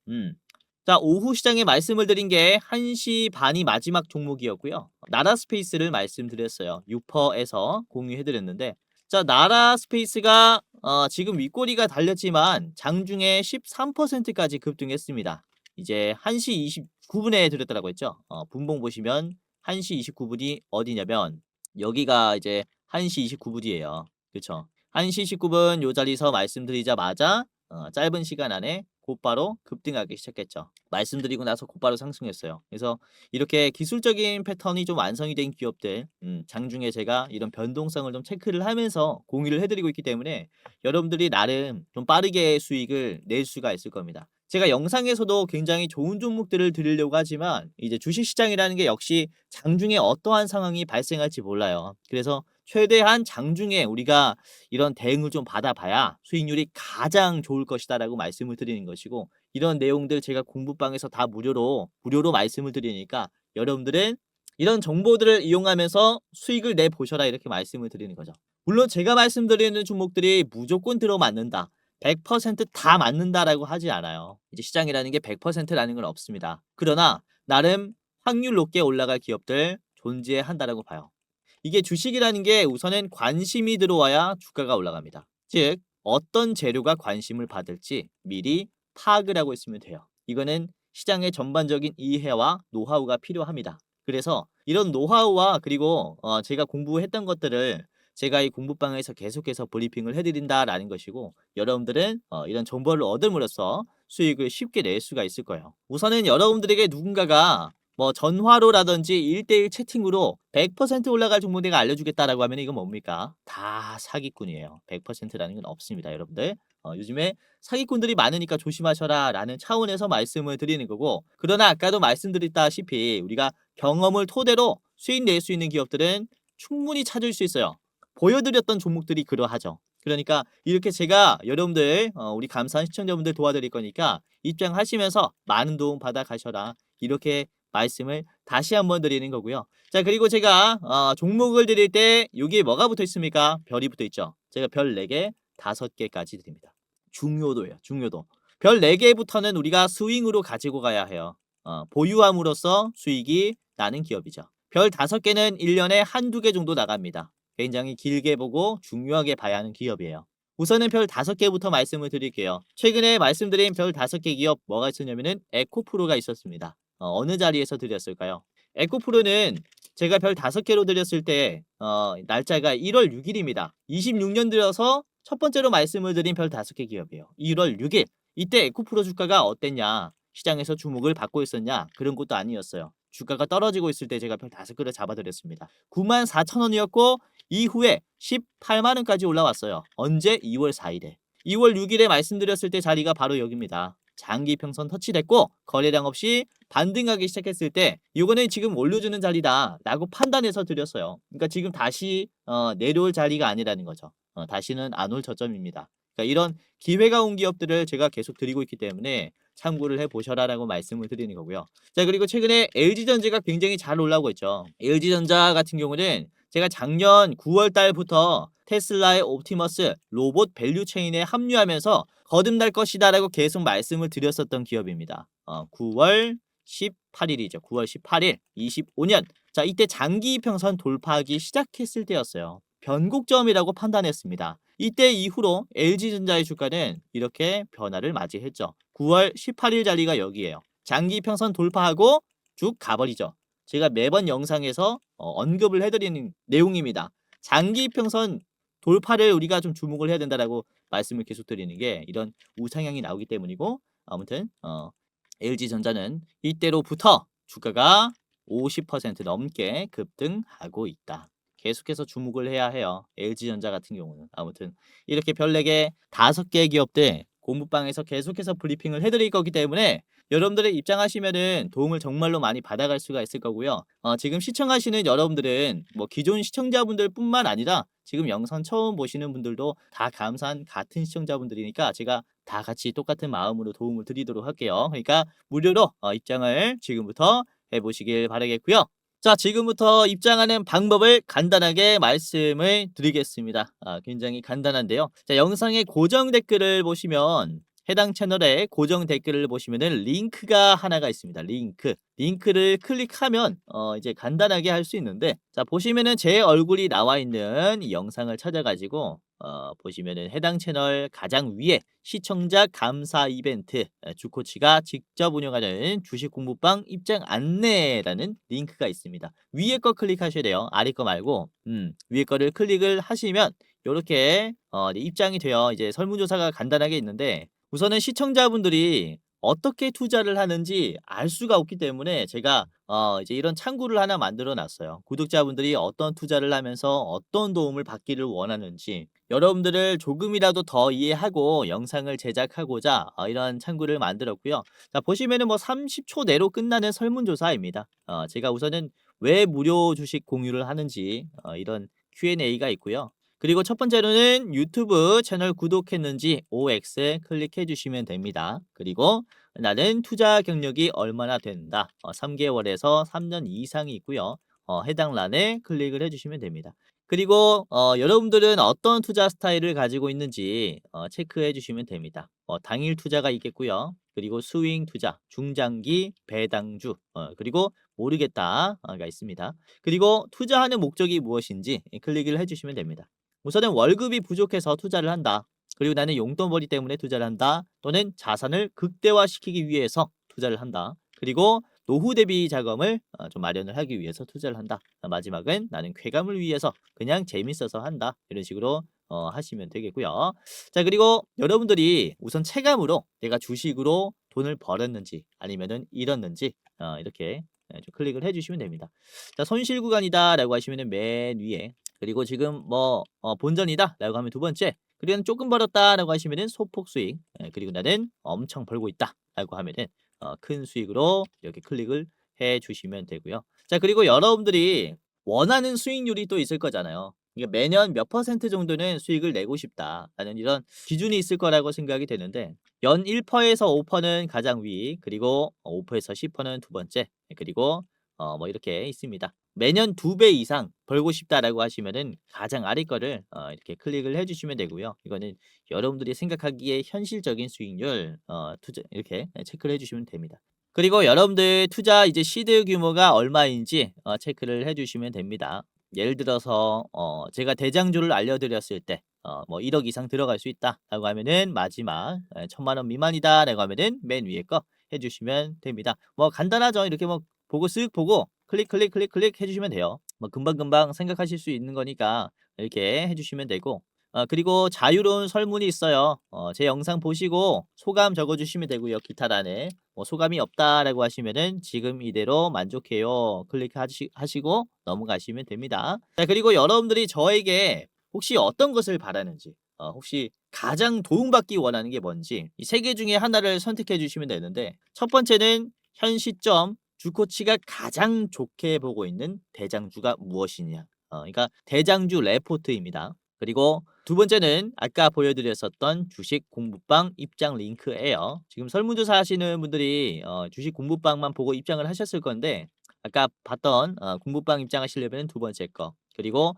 자, 오후 시장에 말씀을 드린 게 1시 반이 마지막 종목이었고요. 나라스페이스를 말씀드렸어요. 6%에서 공유해드렸는데 자, 나라스페이스가 지금 윗꼬리가 달렸지만 장중에 13%까지 급등했습니다. 이제 1시 29분에 드렸다고 했죠. 분봉 보시면 1시 29분이 어디냐면 여기가 이제 1시 29분이에요. 그쵸? 1시 29분 요 자리에서 말씀드리자마자 짧은 시간 안에 곧바로 급등하기 시작했죠. 말씀드리고 나서 곧바로 상승했어요. 그래서 이렇게 기술적인 패턴이 좀 완성이 된 기업들 장중에 제가 이런 변동성을 좀 체크를 하면서 공유를 해드리고 있기 때문에 여러분들이 나름 좀 빠르게 수익을 낼 수가 있을 겁니다. 제가 영상에서도 굉장히 좋은 종목들을 드리려고 하지만 이제 주식시장이라는 게 역시 장중에 어떠한 상황이 발생할지 몰라요. 그래서 최대한 장중에 우리가 이런 대응을 좀 받아봐야 수익률이 가장 좋을 것이다라고 말씀을 드리는 것이고 이런 내용들 제가 공부방에서 다 무료로 말씀을 드리니까 여러분들은 이런 정보들을 이용하면서 수익을 내보셔라 이렇게 말씀을 드리는 거죠. 물론 제가 말씀드리는 종목들이 무조건 들어맞는다. 100%다 맞는다라고 하지 않아요. 이제 시장이라는 게 100%라는 건 없습니다. 그러나 나름 확률 높게 올라갈 기업들 존재한다라고 봐요. 이게 주식이라는 게 우선은 관심이 들어와야 주가가 올라갑니다. 즉 어떤 재료가 관심을 받을지 미리 파악을 하고 있으면 돼요. 이거는 시장의 전반적인 이해와 노하우가 필요합니다. 그래서 이런 노하우와 그리고 제가 공부했던 것들을 제가 이 공부방에서 계속해서 브리핑을 해드린다라는 것이고 여러분들은 이런 정보를 얻음으로써 수익을 쉽게 낼 수가 있을 거예요. 우선은 여러분들에게 누군가가 뭐 전화로라든지 1대1 채팅으로 100% 올라갈 종목 내가 알려주겠다라고 하면 이건 뭡니까? 다 사기꾼이에요. 100%라는 건 없습니다, 여러분들. 요즘에 사기꾼들이 많으니까 조심하셔라 라는 차원에서 말씀을 드리는 거고 그러나 아까도 말씀드렸다시피 우리가 경험을 토대로 수익 낼 수 있는 기업들은 충분히 찾을 수 있어요. 보여드렸던 종목들이 그러하죠. 그러니까 이렇게 제가 여러분들 우리 감사한 시청자분들 도와드릴 거니까 입장하시면서 많은 도움 받아 가셔라. 이렇게 말씀을 다시 한번 드리는 거고요. 자, 그리고 제가 종목을 드릴 때 여기에 뭐가 붙어 있습니까? 별이 붙어 있죠. 제가 별 4개, 5개까지 드립니다. 중요도예요. 중요도. 별 4개부터는 우리가 스윙으로 가지고 가야 해요. 보유함으로써 수익이 나는 기업이죠. 별 5개는 1년에 한두 개 정도 나갑니다. 굉장히 길게 보고 중요하게 봐야 하는 기업이에요. 우선은 별 5개부터 말씀을 드릴게요. 최근에 말씀드린 별 5개 기업 뭐가 있었냐면은 에코프로가 있었습니다. 어느 자리에서 드렸을까요? 에코프로는 제가 별 5개로 드렸을 때 날짜가 1월 6일입니다. 26년 들어서 첫 번째로 말씀을 드린 별 5개 기업이에요. 1월 6일. 이때 에코프로 주가가 어땠냐? 시장에서 주목을 받고 있었냐? 그런 것도 아니었어요. 주가가 떨어지고 있을 때 제가 별 5개를 잡아드렸습니다. 94,000원이었고 이후에 18만 원까지 올라왔어요. 언제? 2월 4일에. 2월 6일에 말씀드렸을 때 자리가 바로 여기입니다. 장기 평선 터치됐고 거래량 없이 반등하기 시작했을 때 이거는 지금 올려주는 자리다 라고 판단해서 드렸어요. 그러니까 지금 다시 내려올 자리가 아니라는 거죠. 다시는 안 올 저점입니다. 그러니까 이런 기회가 온 기업들을 제가 계속 드리고 있기 때문에 참고를 해보셔라 라고 말씀을 드리는 거고요. 자, 그리고 최근에 LG전자가 굉장히 잘 올라오고 있죠. LG전자 같은 경우는 제가 작년 9월 달부터 테슬라의 옵티머스 로봇 밸류 체인에 합류하면서 거듭날 것이다 라고 계속 말씀을 드렸었던 기업입니다. 9월 18일이죠. 9월 18일 25년. 자, 이때 장기 이평선 돌파하기 시작했을 때였어요. 변곡점이라고 판단했습니다. 이때 이후로 LG전자의 주가는 이렇게 변화를 맞이했죠. 9월 18일 자리가 여기에요. 장기 이평선 돌파하고 쭉 가버리죠. 제가 매번 영상에서 언급을 해드리는 내용입니다. 장기 이평선 돌파를 우리가 좀 주목을 해야 된다라고 말씀을 계속 드리는 게 이런 우상향이 나오기 때문이고, 아무튼 LG전자는 이때로부터 주가가 50% 넘게 급등하고 있다. 계속해서 주목을 해야 해요. LG전자 같은 경우는. 아무튼 이렇게 별 4개, 5개 기업들 공부방에서 계속해서 브리핑을 해드릴 거기 때문에 여러분들의 입장하시면은 도움을 정말로 많이 받아갈 수가 있을 거고요. 지금 시청하시는 여러분들은 뭐 기존 시청자분들 뿐만 아니라 지금 영상 처음 보시는 분들도 다 감사한 같은 시청자분들이니까 제가 다 같이 똑같은 마음으로 도움을 드리도록 할게요. 그러니까 무료로 입장을 지금부터 해보시길 바라겠고요. 자, 지금부터 입장하는 방법을 간단하게 말씀을 드리겠습니다. 굉장히 간단한데요. 자, 영상의 고정 댓글을 보시면 해당 채널의 고정 댓글을 보시면은 링크가 하나가 있습니다. 링크를 클릭하면 이제 간단하게 할 수 있는데, 자, 보시면은 제 얼굴이 나와 있는 이 영상을 찾아가지고 보시면은 해당 채널 가장 위에 시청자 감사 이벤트 주코치가 직접 운영하는 주식 공부방 입장 안내라는 링크가 있습니다. 위에 거 클릭하셔야 돼요. 아래 거 말고 위에 거를 클릭을 하시면 이렇게 입장이 되어 이제 설문조사가 간단하게 있는데, 우선은 시청자분들이 어떻게 투자를 하는지 알 수가 없기 때문에 제가 이제 이런 창구를 하나 만들어 놨어요. 구독자분들이 어떤 투자를 하면서 어떤 도움을 받기를 원하는지 여러분들을 조금이라도 더 이해하고 영상을 제작하고자 이런 창구를 만들었고요. 자, 보시면은 뭐 30초 내로 끝나는 설문조사입니다. 제가 우선은 왜 무료 주식 공유를 하는지 이런 Q&A가 있고요. 그리고 첫 번째로는 유튜브 채널 구독했는지 OX 클릭해 주시면 됩니다. 그리고 나는 투자 경력이 얼마나 된다. 3개월에서 3년 이상이 있고요. 해당 란에 클릭을 해주시면 됩니다. 그리고 여러분들은 어떤 투자 스타일을 가지고 있는지 체크해 주시면 됩니다. 당일 투자가 있겠고요. 그리고 스윙 투자, 중장기, 배당주, 그리고 모르겠다가 있습니다. 그리고 투자하는 목적이 무엇인지 클릭을 해주시면 됩니다. 우선은 월급이 부족해서 투자를 한다. 그리고 나는 용돈벌이 때문에 투자를 한다. 또는 자산을 극대화시키기 위해서 투자를 한다. 그리고 노후 대비 자금을 좀 마련을 하기 위해서 투자를 한다. 마지막은 나는 쾌감을 위해서 그냥 재밌어서 한다. 이런 식으로 하시면 되겠고요. 자, 그리고 여러분들이 우선 체감으로 내가 주식으로 돈을 벌었는지 아니면은 잃었는지 이렇게 좀 클릭을 해주시면 됩니다. 자, 손실 구간이다 라고 하시면은 맨 위에, 그리고 지금 뭐 본전이다 라고 하면 두 번째, 그리고 조금 벌었다 라고 하시면은 소폭 수익, 그리고 나는 엄청 벌고 있다 라고 하면은 큰 수익으로 이렇게 클릭을 해 주시면 되고요. 자, 그리고 여러분들이 원하는 수익률이 또 있을 거잖아요. 그러니까 매년 몇 퍼센트 정도는 수익을 내고 싶다라는 이런 기준이 있을 거라고 생각이 되는데, 연 1%에서 5%는 가장 위, 그리고 5%에서 10%는 두 번째, 그리고 뭐 이렇게 있습니다. 매년 2배 이상 벌고 싶다라고 하시면은 가장 아래 거를 이렇게 클릭을 해주시면 되고요. 이거는 여러분들이 생각하기에 현실적인 수익률 투자 이렇게 체크를 해주시면 됩니다. 그리고 여러분들 투자 이제 시드 규모가 얼마인지 체크를 해주시면 됩니다. 예를 들어서 제가 대장주를 알려드렸을 때 뭐 1억 이상 들어갈 수 있다라고 하면은 마지막 1,000만 원 미만이다라고 하면은 맨 위에 거 해주시면 됩니다. 뭐 간단하죠. 이렇게 뭐 보고 쓱 보고 클릭 클릭 클릭 클릭 해주시면 돼요. 뭐 금방금방 생각하실 수 있는 거니까 이렇게 해주시면 되고 그리고 자유로운 설문이 있어요. 제 영상 보시고 소감 적어주시면 되고요. 기타란에 뭐 소감이 없다라고 하시면은 지금 이대로 만족해요. 하시고 넘어가시면 됩니다. 자, 그리고 여러분들이 저에게 혹시 어떤 것을 바라는지, 혹시 가장 도움받기 원하는 게 뭔지 이 세 개 중에 하나를 선택해 주시면 되는데 첫 번째는 현 시점 주코치가 가장 좋게 보고 있는 대장주가 무엇이냐. 그러니까 대장주 레포트입니다. 그리고 두 번째는 아까 보여드렸었던 주식 공부방 입장 링크예요. 지금 설문조사 하시는 분들이 주식 공부방만 보고 입장을 하셨을 건데 아까 봤던 공부방 입장하시려면 두 번째 거 그리고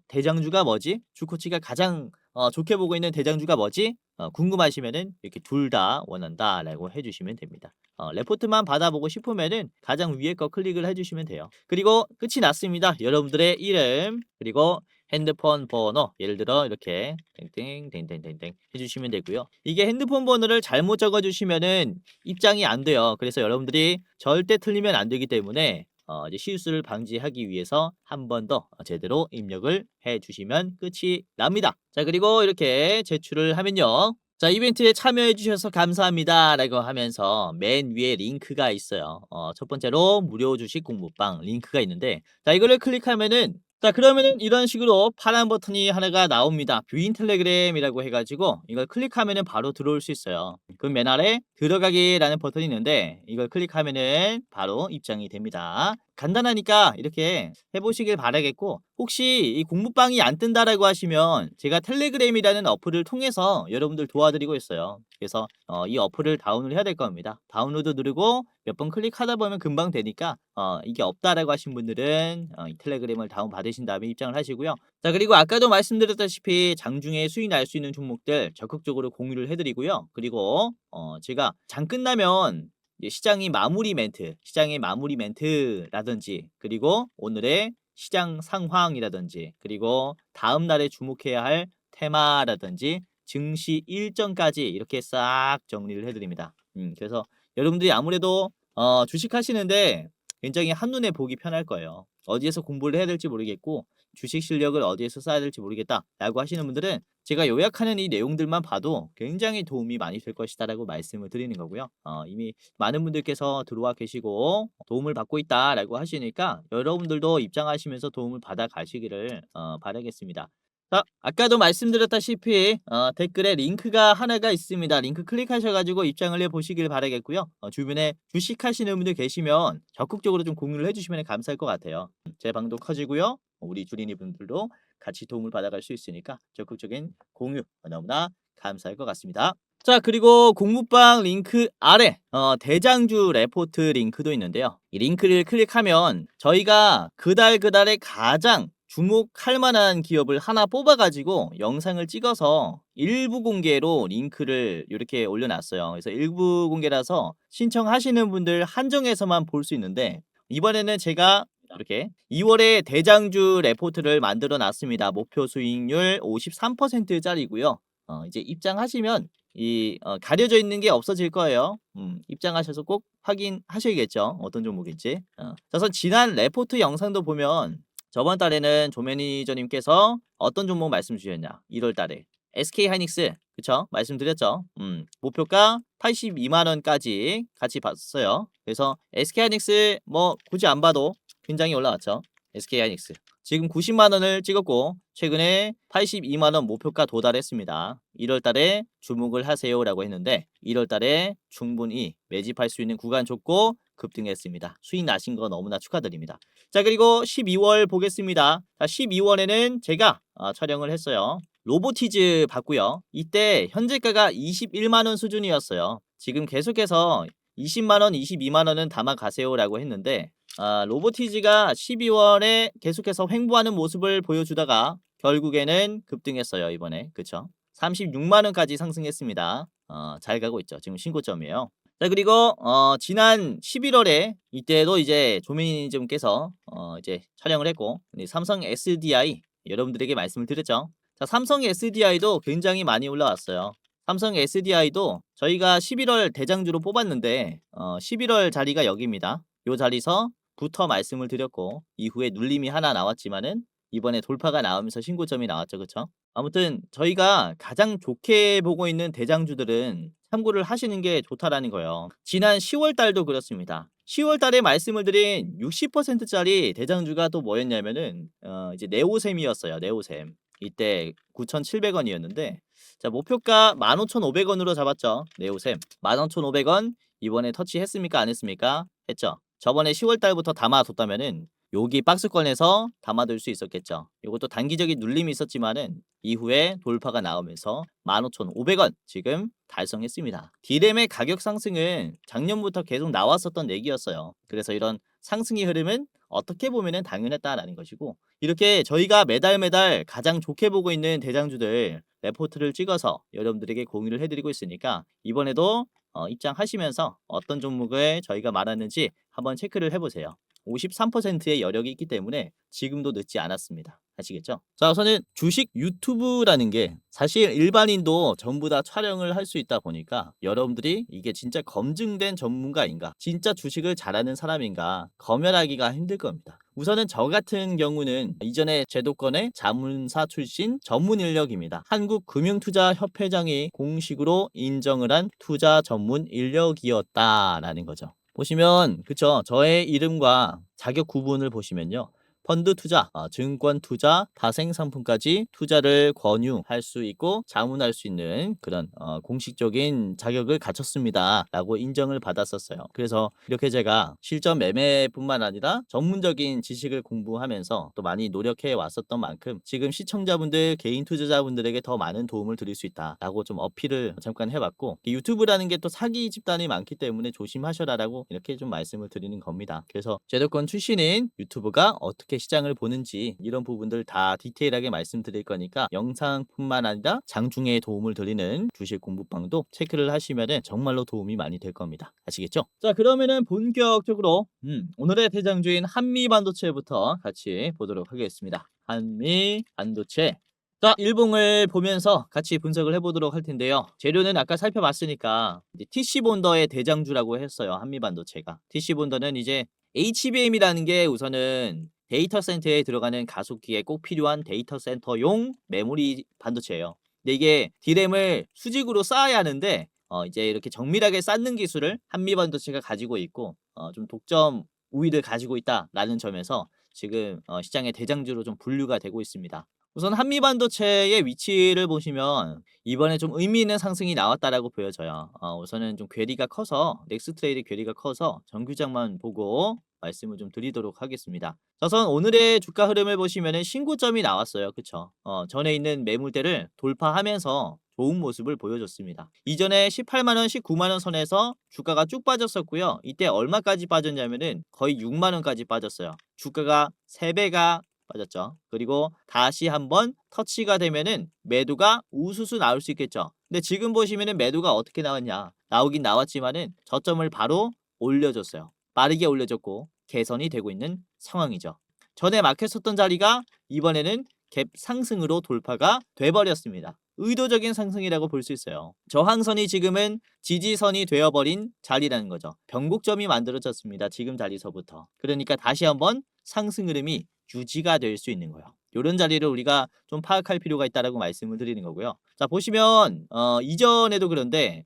대장주가 뭐지? 주코치가 가장 좋게 보고 있는 대장주가 뭐지? 궁금하시면은 이렇게 둘 다 원한다라고 해주시면 됩니다. 레포트만 받아보고 싶으면은 가장 위에 거 클릭을 해주시면 돼요. 그리고 끝이 났습니다. 여러분들의 이름 그리고 핸드폰 번호 예를 들어 이렇게 땡땡땡땡땡땡 해주시면 되고요. 이게 핸드폰 번호를 잘못 적어주시면은 입장이 안 돼요. 그래서 여러분들이 절대 틀리면 안 되기 때문에 이제 실수를 방지하기 위해서 한 번 더 제대로 입력을 해주시면 끝이 납니다. 자, 그리고 이렇게 제출을 하면요. 자, 이벤트에 참여해 주셔서 감사합니다 라고 하면서 맨 위에 링크가 있어요. 첫 번째로 무료 주식 공부방 링크가 있는데 자, 이거를 클릭하면은 자, 그러면은 이런 식으로 파란 버튼이 하나가 나옵니다. 뷰인 텔레그램이라고 해가지고 이걸 클릭하면은 바로 들어올 수 있어요. 그럼 맨 아래 들어가기라는 버튼이 있는데 이걸 클릭하면은 바로 입장이 됩니다. 간단하니까 이렇게 해보시길 바라겠고 혹시 이 공부방이 안 뜬다라고 하시면 제가 텔레그램이라는 어플을 통해서 여러분들 도와드리고 있어요. 그래서 이 어플을 다운을 해야 될 겁니다. 다운로드 누르고 몇 번 클릭하다 보면 금방 되니까 이게 없다라고 하신 분들은 이 텔레그램을 다운 받으신 다음에 입장을 하시고요. 자, 그리고 아까도 말씀드렸다시피 장중에 수익 날 수 있는 종목들 적극적으로 공유를 해드리고요. 그리고 제가 장 끝나면 시장의 마무리 멘트라든지 그리고 오늘의 시장 상황이라든지 그리고 다음 날에 주목해야 할 테마라든지 증시 일정까지 이렇게 싹 정리를 해드립니다. 그래서 여러분들이 아무래도 주식 하시는데 굉장히 한눈에 보기 편할 거예요. 어디에서 공부를 해야 될지 모르겠고 주식 실력을 어디에서 쌓아야 될지 모르겠다라고 하시는 분들은 제가 요약하는 이 내용들만 봐도 굉장히 도움이 많이 될 것이다라고 말씀을 드리는 거고요. 이미 많은 분들께서 들어와 계시고 도움을 받고 있다라고 하시니까 여러분들도 입장하시면서 도움을 받아 가시기를 바라겠습니다. 자, 아까도 말씀드렸다시피 댓글에 링크가 하나가 있습니다. 링크 클릭하셔가지고 입장을 해보시길 바라겠고요. 주변에 주식하시는 분들 계시면 적극적으로 좀 공유를 해주시면 감사할 것 같아요. 제 방도 커지고요. 우리 주린이 분들도 같이 도움을 받아갈 수 있으니까 적극적인 공유 너무나 감사할 것 같습니다. 자, 그리고 공부방 링크 아래 대장주 레포트 링크도 있는데요. 이 링크를 클릭하면 저희가 그달에 가장 주목할 만한 기업을 하나 뽑아가지고 영상을 찍어서 일부 공개로 링크를 이렇게 올려놨어요. 그래서 일부 공개라서 신청하시는 분들 한정해서만 볼 수 있는데 이번에는 제가 이렇게 2월에 대장주 레포트를 만들어 놨습니다. 목표 수익률 53%짜리고요. 이제 입장하시면 이 가려져 있는 게 없어질 거예요. 입장하셔서 꼭 확인하셔야겠죠. 어떤 종목인지. 그래서 지난 레포트 영상도 보면 저번 달에는 조 매니저님께서 어떤 종목 말씀 주셨냐? 1월 달에 SK 하이닉스 그쵸? 말씀드렸죠. 목표가 82만 원까지 같이 봤어요. 그래서 SK 하이닉스 뭐 굳이 안 봐도 굉장히 올라왔죠. SK 하이닉스 지금 90만 원을 찍었고 최근에 82만 원 목표가 도달했습니다. 1월 달에 주목을 하세요라고 했는데 1월 달에 충분히 매집할 수 있는 구간 줬고 급등했습니다. 수익 나신 거 너무나 축하드립니다. 자, 그리고 12월 보겠습니다. 자, 12월에는 제가 촬영을 했어요. 로보티즈 봤고요. 이때 현재가가 21만 원 수준이었어요. 지금 계속해서 20만 원, 22만 원은 담아 가세요라고 했는데 로보티즈가 12월에 계속해서 횡보하는 모습을 보여주다가 결국에는 급등했어요. 이번에 그쵸? 36만 원까지 상승했습니다. 잘 가고 있죠. 지금 신고점이에요. 자, 그리고 지난 11월에 이때도 이제 조매니즘께서 이제 촬영을 했고 삼성 SDI 여러분들에게 말씀을 드렸죠. 자, 삼성 SDI도 굉장히 많이 올라왔어요. 삼성 SDI도 저희가 11월 대장주로 뽑았는데 11월 자리가 여기입니다. 요 자리서부터 말씀을 드렸고 이후에 눌림이 하나 나왔지만은 이번에 돌파가 나오면서 신고점이 나왔죠. 그쵸? 아무튼 저희가 가장 좋게 보고 있는 대장주들은 참고를 하시는 게 좋다라는 거예요. 지난 10월 달도 그렇습니다. 10월 달에 말씀을 드린 60%짜리 대장주가 또 뭐였냐면은 이제 네오셈이었어요. 네오셈. 이때 9,700원이었는데 자, 목표가 15,500원으로 잡았죠. 네오셈. 15,500원 이번에 터치했습니까? 안 했습니까? 했죠. 저번에 10월 달부터 담아뒀다면은 여기 박스권에서 담아둘 수 있었겠죠. 이것도 단기적인 눌림이 있었지만은 이후에 돌파가 나오면서 15,500원 지금 달성했습니다. D램의 가격 상승은 작년부터 계속 나왔었던 얘기였어요. 그래서 이런 상승의 흐름은 어떻게 보면은 당연했다라는 것이고 이렇게 저희가 매달 가장 좋게 보고 있는 대장주들 레포트를 찍어서 여러분들에게 공유를 해드리고 있으니까 이번에도 입장하시면서 어떤 종목을 저희가 말하는지 한번 체크를 해보세요. 53%의 여력이 있기 때문에 지금도 늦지 않았습니다. 아시겠죠? 자, 우선은 주식 유튜브라는 게 사실 일반인도 전부 다 촬영을 할 수 있다 보니까 여러분들이 이게 진짜 검증된 전문가인가, 진짜 주식을 잘하는 사람인가 검열하기가 힘들 겁니다. 우선은 저 같은 경우는 이전에 제도권의 자문사 출신 전문 인력입니다. 한국금융투자협회장이 공식으로 인정을 한 투자 전문 인력이었다라는 거죠. 보시면 그쵸, 저의 이름과 자격 구분을 보시면요, 펀드 투자, 증권 투자, 파생 상품까지 투자를 권유할 수 있고 자문할 수 있는 그런 공식적인 자격을 갖췄습니다 라고 인정을 받았었어요. 그래서 이렇게 제가 실전 매매뿐만 아니라 전문적인 지식을 공부하면서 또 많이 노력해 왔었던 만큼 지금 시청자분들, 개인 투자자분들에게 더 많은 도움을 드릴 수 있다 라고 좀 어필을 잠깐 해봤고, 유튜브라는 게 또 사기 집단이 많기 때문에 조심하셔라 라고 이렇게 좀 말씀을 드리는 겁니다. 그래서 제도권 출신인 유튜브가 어떻게 시장을 보는지 이런 부분들 다 디테일하게 말씀드릴 거니까 영상뿐만 아니라 장중에 도움을 드리는 주식 공부방도 체크를 하시면은 정말로 도움이 많이 될 겁니다. 아시겠죠? 자, 그러면은 본격적으로 오늘의 대장주인 한미반도체부터 같이 보도록 하겠습니다. 한미반도체. 자, 일봉을 보면서 같이 분석을 해보도록 할 텐데요. 재료는 아까 살펴봤으니까 이제 TC본더의 대장주라고 했어요. 한미반도체가. TC본더는 이제 HBM이라는 게 우선은 데이터 센터에 들어가는 가속기에 꼭 필요한 데이터 센터용 메모리 반도체예요. 근데 이게 D램을 수직으로 쌓아야 하는데 이제 이렇게 정밀하게 쌓는 기술을 한미반도체가 가지고 있고 좀 독점 우위를 가지고 있다라는 점에서 지금 시장의 대장주로 좀 분류가 되고 있습니다. 우선 한미반도체의 위치를 보시면 이번에 좀 의미 있는 상승이 나왔다라고 보여져요. 우선은 좀 괴리가 커서 넥스트레일의 괴리가 커서 정규장만 보고 말씀을 좀 드리도록 하겠습니다. 우선 오늘의 주가 흐름을 보시면은 신고점이 나왔어요. 그쵸? 전에 있는 매물대를 돌파하면서 좋은 모습을 보여줬습니다. 이전에 18만원, 19만원 선에서 주가가 쭉 빠졌었고요. 이때 얼마까지 빠졌냐면은 거의 6만원까지 빠졌어요. 주가가 3배가 빠졌죠. 그리고 다시 한번 터치가 되면은 매도가 우수수 나올 수 있겠죠. 근데 지금 보시면은 매도가 어떻게 나왔냐? 나오긴 나왔지만은 저점을 바로 올려줬어요. 빠르게 올려줬고 개선이 되고 있는 상황이죠. 전에 막혔었던 자리가 이번에는 갭 상승으로 돌파가 돼버렸습니다. 의도적인 상승이라고 볼 수 있어요. 저항선이 지금은 지지선이 되어버린 자리라는 거죠. 변곡점이 만들어졌습니다. 지금 자리서부터. 그러니까 다시 한번 상승 흐름이 유지가 될 수 있는 거예요. 이런 자리를 우리가 좀 파악할 필요가 있다라고 말씀을 드리는 거고요. 자, 보시면 이전에도 그런데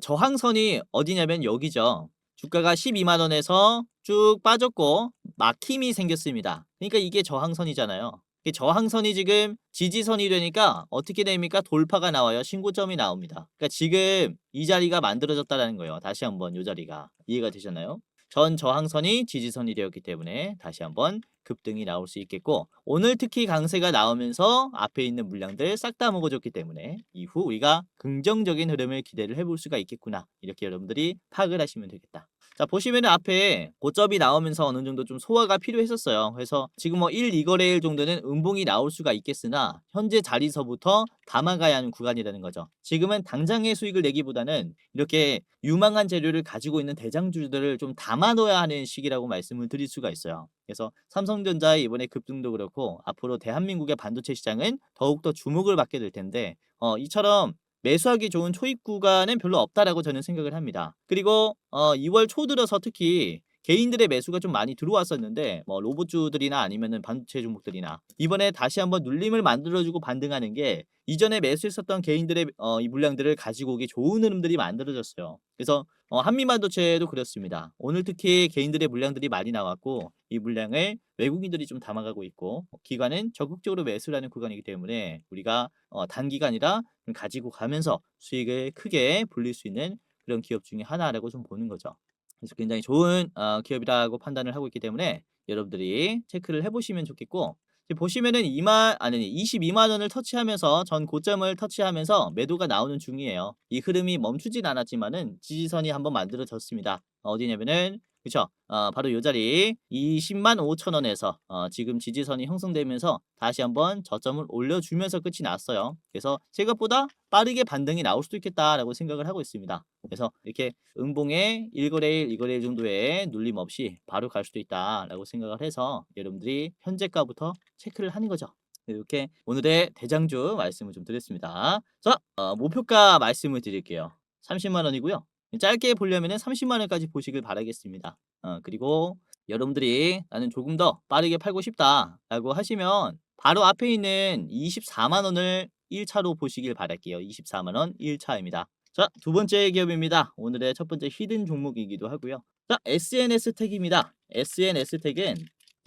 저항선이 어디냐면 여기죠. 주가가 12만 원에서 쭉 빠졌고 막힘이 생겼습니다. 그러니까 이게 저항선이잖아요. 이 저항선이 지금 지지선이 되니까 어떻게 됩니까? 돌파가 나와요. 신고점이 나옵니다. 그러니까 지금 이 자리가 만들어졌다는 거예요. 다시 한번 이 자리가 이해가 되셨나요? 전 저항선이 지지선이 되었기 때문에 다시 한번 급등이 나올 수 있겠고, 오늘 특히 강세가 나오면서 앞에 있는 물량들 싹 다 먹어줬기 때문에 이후 우리가 긍정적인 흐름을 기대를 해볼 수가 있겠구나, 이렇게 여러분들이 파악을 하시면 되겠다. 자, 보시면은 앞에 고점이 나오면서 어느 정도 좀 소화가 필요했었어요. 그래서 지금 뭐 1, 2거래일 정도는 음봉이 나올 수가 있겠으나 현재 자리서부터 담아가야 하는 구간이라는 거죠. 지금은 당장의 수익을 내기보다는 이렇게 유망한 재료를 가지고 있는 대장주들을 좀 담아둬야 하는 시기라고 말씀을 드릴 수가 있어요. 그래서 삼성전자의 이번에 급등도 그렇고 앞으로 대한민국의 반도체 시장은 더욱더 주목을 받게 될 텐데 이처럼 매수하기 좋은 초입 구간은 별로 없다라고 저는 생각을 합니다. 그리고 2월 초 들어서 특히 개인들의 매수가 좀 많이 들어왔었는데 뭐 로봇주들이나 아니면은 반도체 종목들이나 이번에 다시 한번 눌림을 만들어주고 반등하는 게 이전에 매수했었던 개인들의 이 물량들을 가지고 오기 좋은 흐름들이 만들어졌어요. 그래서 한미반도체도 그렇습니다. 오늘 특히 개인들의 물량들이 많이 나왔고 이 물량을 외국인들이 좀 담아가고 있고 기관은 적극적으로 매수를 하는 구간이기 때문에 우리가 단기간이라 좀 가지고 가면서 수익을 크게 불릴 수 있는 그런 기업 중에 하나라고 좀 보는 거죠. 그래서 굉장히 좋은 기업이라고 판단을 하고 있기 때문에 여러분들이 체크를 해보시면 좋겠고 지금 보시면은 22만 원을 터치하면서 전 고점을 터치하면서 매도가 나오는 중이에요. 이 흐름이 멈추진 않았지만은 지지선이 한번 만들어졌습니다. 어디냐면은 그쵸? 바로 요 자리 20만 5천 원에서 지금 지지선이 형성되면서 다시 한번 저점을 올려주면서 끝이 났어요. 그래서 생각보다 빠르게 반등이 나올 수도 있겠다라고 생각을 하고 있습니다. 그래서 이렇게 음봉에 1거래일, 2거래일 정도의 눌림 없이 바로 갈 수도 있다라고 생각을 해서 여러분들이 현재가부터 체크를 하는 거죠. 이렇게 오늘의 대장주 말씀을 좀 드렸습니다. 자, 목표가 말씀을 드릴게요. 30만 원이고요. 짧게 보려면은 30만 원까지 보시길 바라겠습니다. 그리고 여러분들이 나는 조금 더 빠르게 팔고 싶다라고 하시면 바로 앞에 있는 24만 원을 1차로 보시길 바랄게요. 24만 원 1차입니다. 자, 두 번째 기업입니다. 오늘의 첫 번째 히든 종목이기도 하고요. 자, SNS텍입니다. SNS텍은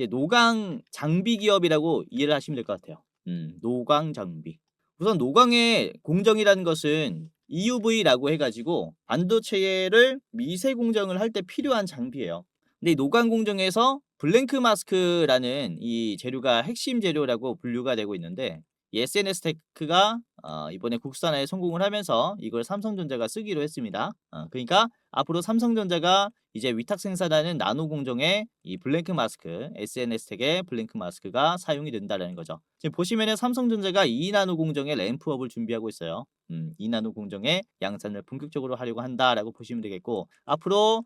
노광 장비 기업이라고 이해를 하시면 될 것 같아요. 노광 장비. 우선 노광의 공정이라는 것은 EUV라고 해가지고 반도체를 미세 공정을 할 때 필요한 장비예요. 근데 이 노광 공정에서 블랭크 마스크라는 이 재료가 핵심 재료라고 분류가 되고 있는데 이 SNS테크가 이번에 국산화에 성공을 하면서 이걸 삼성전자가 쓰기로 했습니다. 그러니까 앞으로 삼성전자가 이제 위탁 생산하는 나노 공정에 이 블랭크 마스크, SNS텍의 블랭크 마스크가 사용이 된다는 거죠. 지금 보시면은 삼성전자가 2나노 공정의 램프업을 준비하고 있어요. 2나노 공정의 양산을 본격적으로 하려고 한다라고 보시면 되겠고 앞으로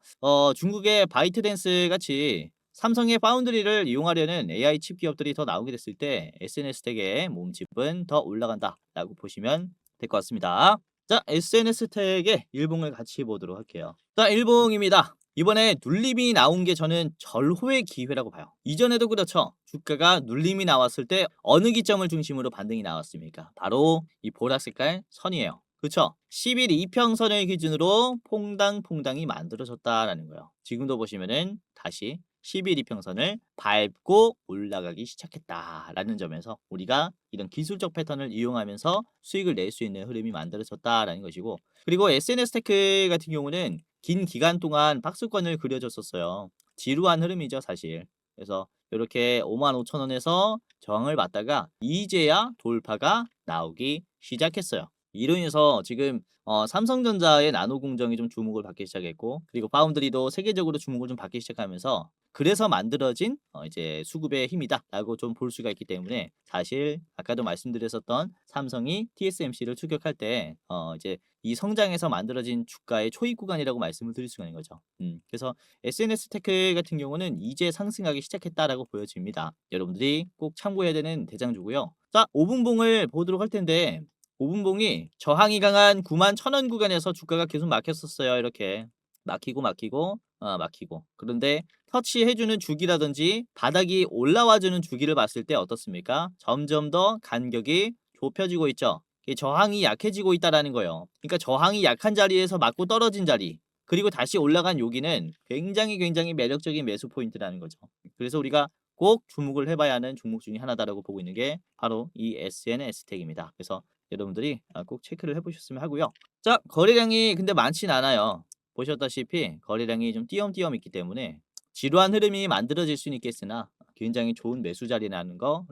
중국의 바이트댄스 같이 삼성의 파운드리를 이용하려는 AI 칩 기업들이 더 나오게 됐을 때 SNS텍의 몸집은 더 올라간다라고 보시면 될 것 같습니다. 자, SNS텍의 일봉을 같이 보도록 할게요. 자, 일봉입니다. 이번에 눌림이 나온 게 저는 절호의 기회라고 봐요. 이전에도 그렇죠. 주가가 눌림이 나왔을 때 어느 기점을 중심으로 반등이 나왔습니까? 바로 이 보라 색깔 선이에요. 그렇죠? 10일 이평선을 기준으로 퐁당퐁당이 만들어졌다라는 거예요. 지금도 보시면은 다시 10일 이평선을 밟고 올라가기 시작했다라는 점에서 우리가 이런 기술적 패턴을 이용하면서 수익을 낼 수 있는 흐름이 만들어졌다라는 것이고 그리고 SNS테크 같은 경우는 긴 기간 동안 박스권을 그려줬었어요. 지루한 흐름이죠 사실. 그래서 이렇게 5만 5천 원에서 저항을 받다가 이제야 돌파가 나오기 시작했어요. 이로 인해서 지금 삼성전자의 나노 공정이 좀 주목을 받기 시작했고 그리고 파운드리도 세계적으로 주목을 좀 받기 시작하면서 그래서 만들어진 이제 수급의 힘이다라고 좀 볼 수가 있기 때문에 사실 아까도 말씀드렸었던 삼성이 TSMC를 추격할 때 이제 이 성장에서 만들어진 주가의 초입 구간이라고 말씀을 드릴 수가 있는 거죠. 그래서 SNS테크 같은 경우는 이제 상승하기 시작했다라고 보여집니다. 여러분들이 꼭 참고해야 되는 대장주고요. 자, 5분봉을 보도록 할 텐데 5분봉이 저항이 강한 9만 1,000원 구간에서 주가가 계속 막혔었어요. 이렇게 막히고 막히고 그런데 터치해주는 주기라든지 바닥이 올라와주는 주기를 봤을 때 어떻습니까? 점점 더 간격이 좁혀지고 있죠. 이게 저항이 약해지고 있다라는 거예요. 그러니까 저항이 약한 자리에서 맞고 떨어진 자리 그리고 다시 올라간 여기는 굉장히 매력적인 매수 포인트라는 거죠. 그래서 우리가 꼭 주목을 해봐야 하는 종목 중에 하나다라고 보고 있는 게 바로 이 SNS텍입니다. 그래서 여러분들이 꼭 체크를 해보셨으면 하고요. 자, 거래량이 근데 많진 않아요. 보셨다시피 거래량이 좀 띄엄띄엄 있기 때문에 지루한 흐름이 만들어질 수는 있겠으나 굉장히 좋은 매수 자리라는 거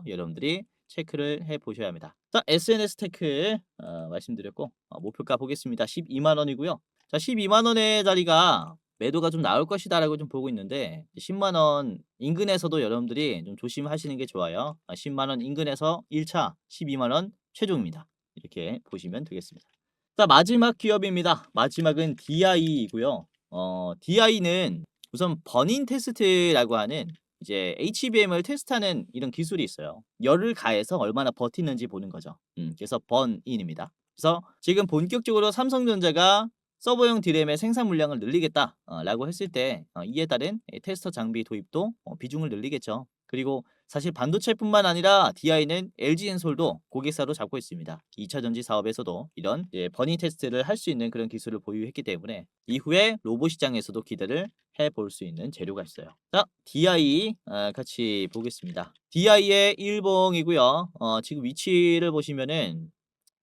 여러분들이 체크를 해보셔야 합니다. 자, SNS테크 말씀드렸고 목표가 보겠습니다. 12만 원이고요. 자, 12만 원의 자리가 매도가 좀 나올 것이다라고 좀 보고 있는데 10만 원 인근에서도 여러분들이 좀 조심하시는 게 좋아요. 10만 원 인근에서 1차 12만 원 최종입니다. 이렇게 보시면 되겠습니다. 자, 마지막 기업입니다. 마지막은 DI이고요. DI는 우선 버닝 테스트라고 하는 이제 HBM을 테스트하는 이런 기술이 있어요. 열을 가해서 얼마나 버티는지 보는 거죠. 그래서 번인입니다. 그래서 지금 본격적으로 삼성전자가 서버용 DRAM의 생산 물량을 늘리겠다 라고 했을 때 이에 따른 테스터 장비 도입도 비중을 늘리겠죠. 그리고 사실 반도체뿐만 아니라 DI는 LG엔솔도 고객사로 잡고 있습니다. 2차 전지 사업에서도 이런 버닝 테스트를 할 수 있는 그런 기술을 보유했기 때문에 이후에 로봇 시장에서도 기대를 해볼 수 있는 재료가 있어요. 자, DI 같이 보겠습니다. DI의 일봉이고요. 지금 위치를 보시면은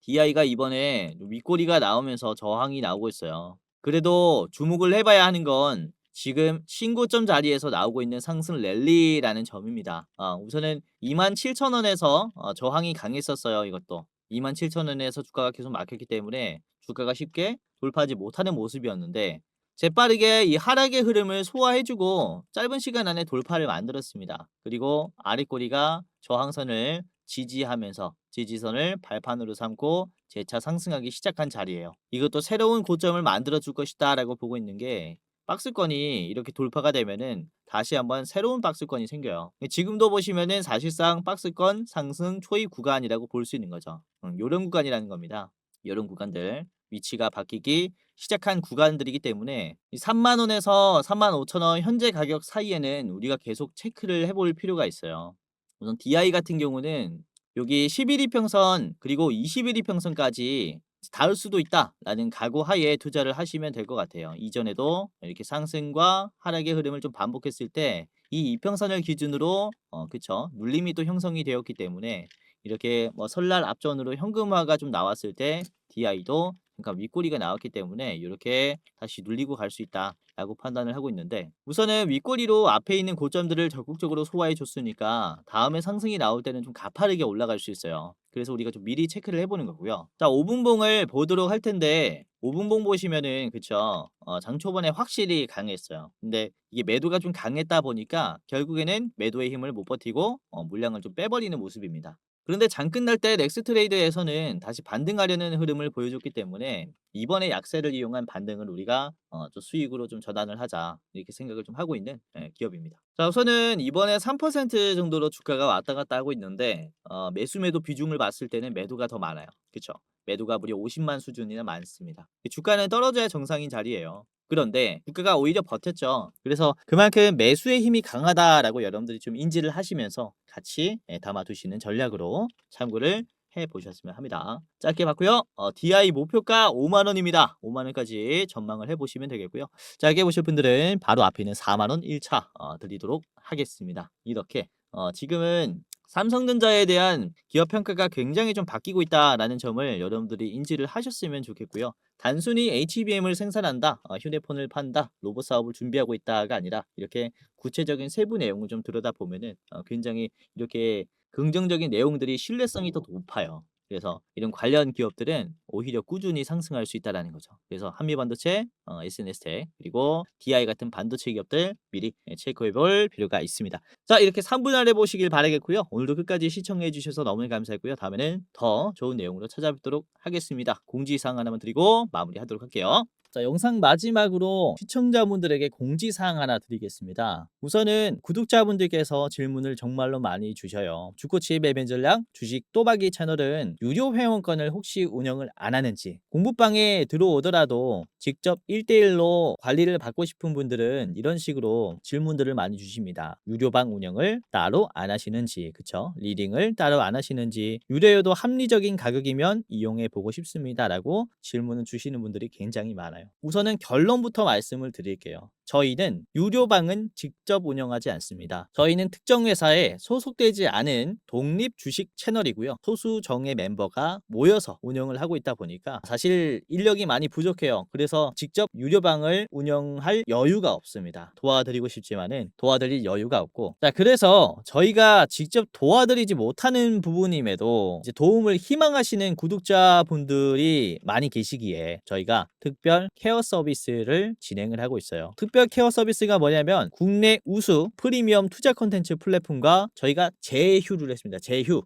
DI가 이번에 윗꼬리가 나오면서 저항이 나오고 있어요. 그래도 주목을 해봐야 하는 건 지금 신고점 자리에서 나오고 있는 상승 랠리라는 점입니다. 우선은 27,000원에서 저항이 강했었어요. 이것도 27,000원에서 주가가 계속 막혔기 때문에 주가가 쉽게 돌파하지 못하는 모습이었는데 재빠르게 이 하락의 흐름을 소화해주고 짧은 시간 안에 돌파를 만들었습니다. 그리고 아랫꼬리가 저항선을 지지하면서 지지선을 발판으로 삼고 재차 상승하기 시작한 자리예요. 이것도 새로운 고점을 만들어 줄 것이다 라고 보고 있는 게 박스권이 이렇게 돌파가 되면은 다시 한번 새로운 박스권이 생겨요. 지금도 보시면은 사실상 박스권 상승 초입 구간이라고 볼 수 있는 거죠. 요런 구간이라는 겁니다. 요런 구간들 위치가 바뀌기 시작한 구간들이기 때문에 3만원에서 35,000원 현재 가격 사이에는 우리가 계속 체크를 해볼 필요가 있어요. 우선 DI 같은 경우는 여기 11이평선 그리고 21이평선까지 닿을 수도 있다라는 각오하에 투자를 하시면 될 것 같아요. 이전에도 이렇게 상승과 하락의 흐름을 좀 반복했을 때 이 이평선을 기준으로 그쵸 눌림이 또 형성이 되었기 때문에 이렇게 뭐 설날 앞전으로 현금화가 좀 나왔을 때 DI도 그러니까 윗꼬리가 나왔기 때문에 이렇게 다시 눌리고 갈 수 있다라고 판단을 하고 있는데 우선은 윗꼬리로 앞에 있는 고점들을 적극적으로 소화해 줬으니까 다음에 상승이 나올 때는 좀 가파르게 올라갈 수 있어요. 그래서 우리가 좀 미리 체크를 해보는 거고요. 자, 5분봉을 보도록 할 텐데 5분봉 보시면은 그쵸 장 초반에 확실히 강했어요. 근데 이게 매도가 좀 강했다 보니까 결국에는 매도의 힘을 못 버티고 물량을 좀 빼버리는 모습입니다. 그런데 장 끝날 때 넥스트레이드에서는 다시 반등하려는 흐름을 보여줬기 때문에 이번에 약세를 이용한 반등을 우리가 좀 수익으로 좀 전환을 하자 이렇게 생각을 좀 하고 있는 기업입니다. 자, 우선은 이번에 3% 정도로 주가가 왔다 갔다 하고 있는데 매수 매도 비중을 봤을 때는 매도가 더 많아요. 그쵸? 매도가 무려 50만 수준이나 많습니다. 주가는 떨어져야 정상인 자리예요. 그런데 주가가 오히려 버텼죠. 그래서 그만큼 매수의 힘이 강하다라고 여러분들이 좀 인지를 하시면서 같이 담아두시는 전략으로 참고를 해보셨으면 합니다. 짧게 봤고요. DI 목표가 5만원입니다. 5만원까지 전망을 해보시면 되겠고요. 짧게 보실 분들은 바로 앞에 있는 4만원 1차 드리도록 하겠습니다. 이렇게 지금은 삼성전자에 대한 기업 평가가 굉장히 좀 바뀌고 있다라는 점을 여러분들이 인지를 하셨으면 좋겠고요. 단순히 HBM을 생산한다, 휴대폰을 판다, 로봇 사업을 준비하고 있다가 아니라 이렇게 구체적인 세부 내용을 좀 들여다보면은 굉장히 이렇게 긍정적인 내용들이 신뢰성이 더 높아요. 그래서 이런 관련 기업들은 오히려 꾸준히 상승할 수 있다는 거죠. 그래서 한미반도체, SNS텍 그리고 DI 같은 반도체 기업들 미리 체크해 볼 필요가 있습니다. 자, 이렇게 3분할해 보시길 바라겠고요. 오늘도 끝까지 시청해 주셔서 너무 감사했고요. 다음에는 더 좋은 내용으로 찾아뵙도록 하겠습니다. 공지사항 하나만 드리고 마무리하도록 할게요. 자, 영상 마지막으로 시청자분들에게 공지사항 하나 드리겠습니다. 우선은 구독자분들께서 질문을 정말로 많이 주셔요. 주코치 매매 전략 주식 또박이 채널은 유료 회원권을 혹시 운영을 안 하는지, 공부방에 들어오더라도 직접 1대1로 관리를 받고 싶은 분들은 이런 식으로 질문들을 많이 주십니다. 유료방 운영을 따로 안 하시는지, 그쵸? 리딩을 따로 안 하시는지, 유료여도 합리적인 가격이면 이용해 보고 싶습니다 라고 질문을 주시는 분들이 굉장히 많아요. 우선은 결론부터 말씀을 드릴게요. 저희는 유료방은 직접 운영하지 않습니다. 저희는 특정 회사에 소속되지 않은 독립 주식 채널이고요. 소수 정예 멤버가 모여서 운영을 하고 있다 보니까 사실 인력이 많이 부족해요. 그래서 직접 유료방을 운영할 여유가 없습니다. 도와드리고 싶지만은 도와드릴 여유가 없고, 자, 그래서 저희가 직접 도와드리지 못하는 부분임에도 이제 도움을 희망하시는 구독자분들이 많이 계시기에 저희가 특별 케어 서비스를 진행을 하고 있어요. 특별 개별 케어 서비스가 뭐냐면 국내 우수 프리미엄 투자 콘텐츠 플랫폼과 저희가 제휴를 했습니다.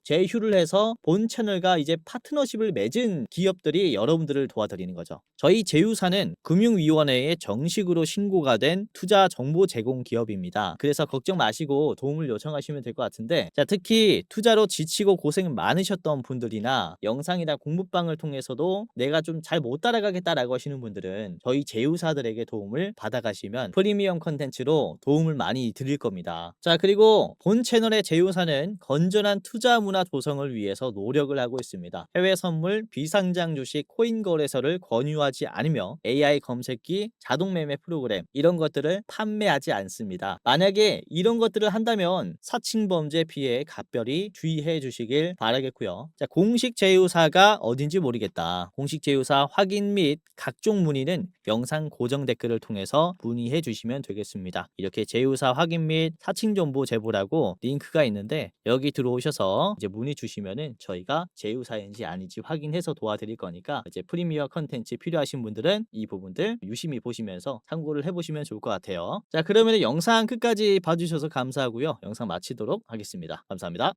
제휴를 해서 본 채널과 이제 파트너십을 맺은 기업들이 여러분들을 도와드리는 거죠. 저희 제휴사는 금융위원회에 정식으로 신고가 된 투자 정보 제공 기업입니다. 그래서 걱정 마시고 도움을 요청하시면 될 것 같은데, 자, 특히 투자로 지치고 고생 많으셨던 분들이나 영상이나 공부방을 통해서도 내가 좀 잘 못 따라가겠다라고 하시는 분들은 저희 제휴사들에게 도움을 받아가시면 프리미엄 컨텐츠로 도움을 많이 드릴 겁니다. 자, 그리고 본 채널의 제휴사는 건전한 투자 문화 조성을 위해서 노력을 하고 있습니다. 해외 선물, 비상장 주식, 코인 거래소를 권유하지 않으며 AI 검색기, 자동 매매 프로그램 이런 것들을 판매하지 않습니다. 만약에 이런 것들을 한다면 사칭 범죄 피해에 각별히 주의해 주시길 바라겠고요. 자, 공식 제휴사가 어딘지 모르겠다. 공식 제휴사 확인 및 각종 문의는 영상 고정 댓글을 통해서 문의해 주시면 되겠습니다. 이렇게 제휴사 확인 및 사칭 정보 제보라고 링크가 있는데 여기 들어오셔서 이제 문의 주시면은 저희가 제휴사인지 아닌지 확인해서 도와드릴 거니까 이제 프리미어 컨텐츠 필요하신 분들은 이 부분들 유심히 보시면서 참고를 해보시면 좋을 것 같아요. 자, 그러면 영상 끝까지 봐주셔서 감사하고요. 영상 마치도록 하겠습니다. 감사합니다.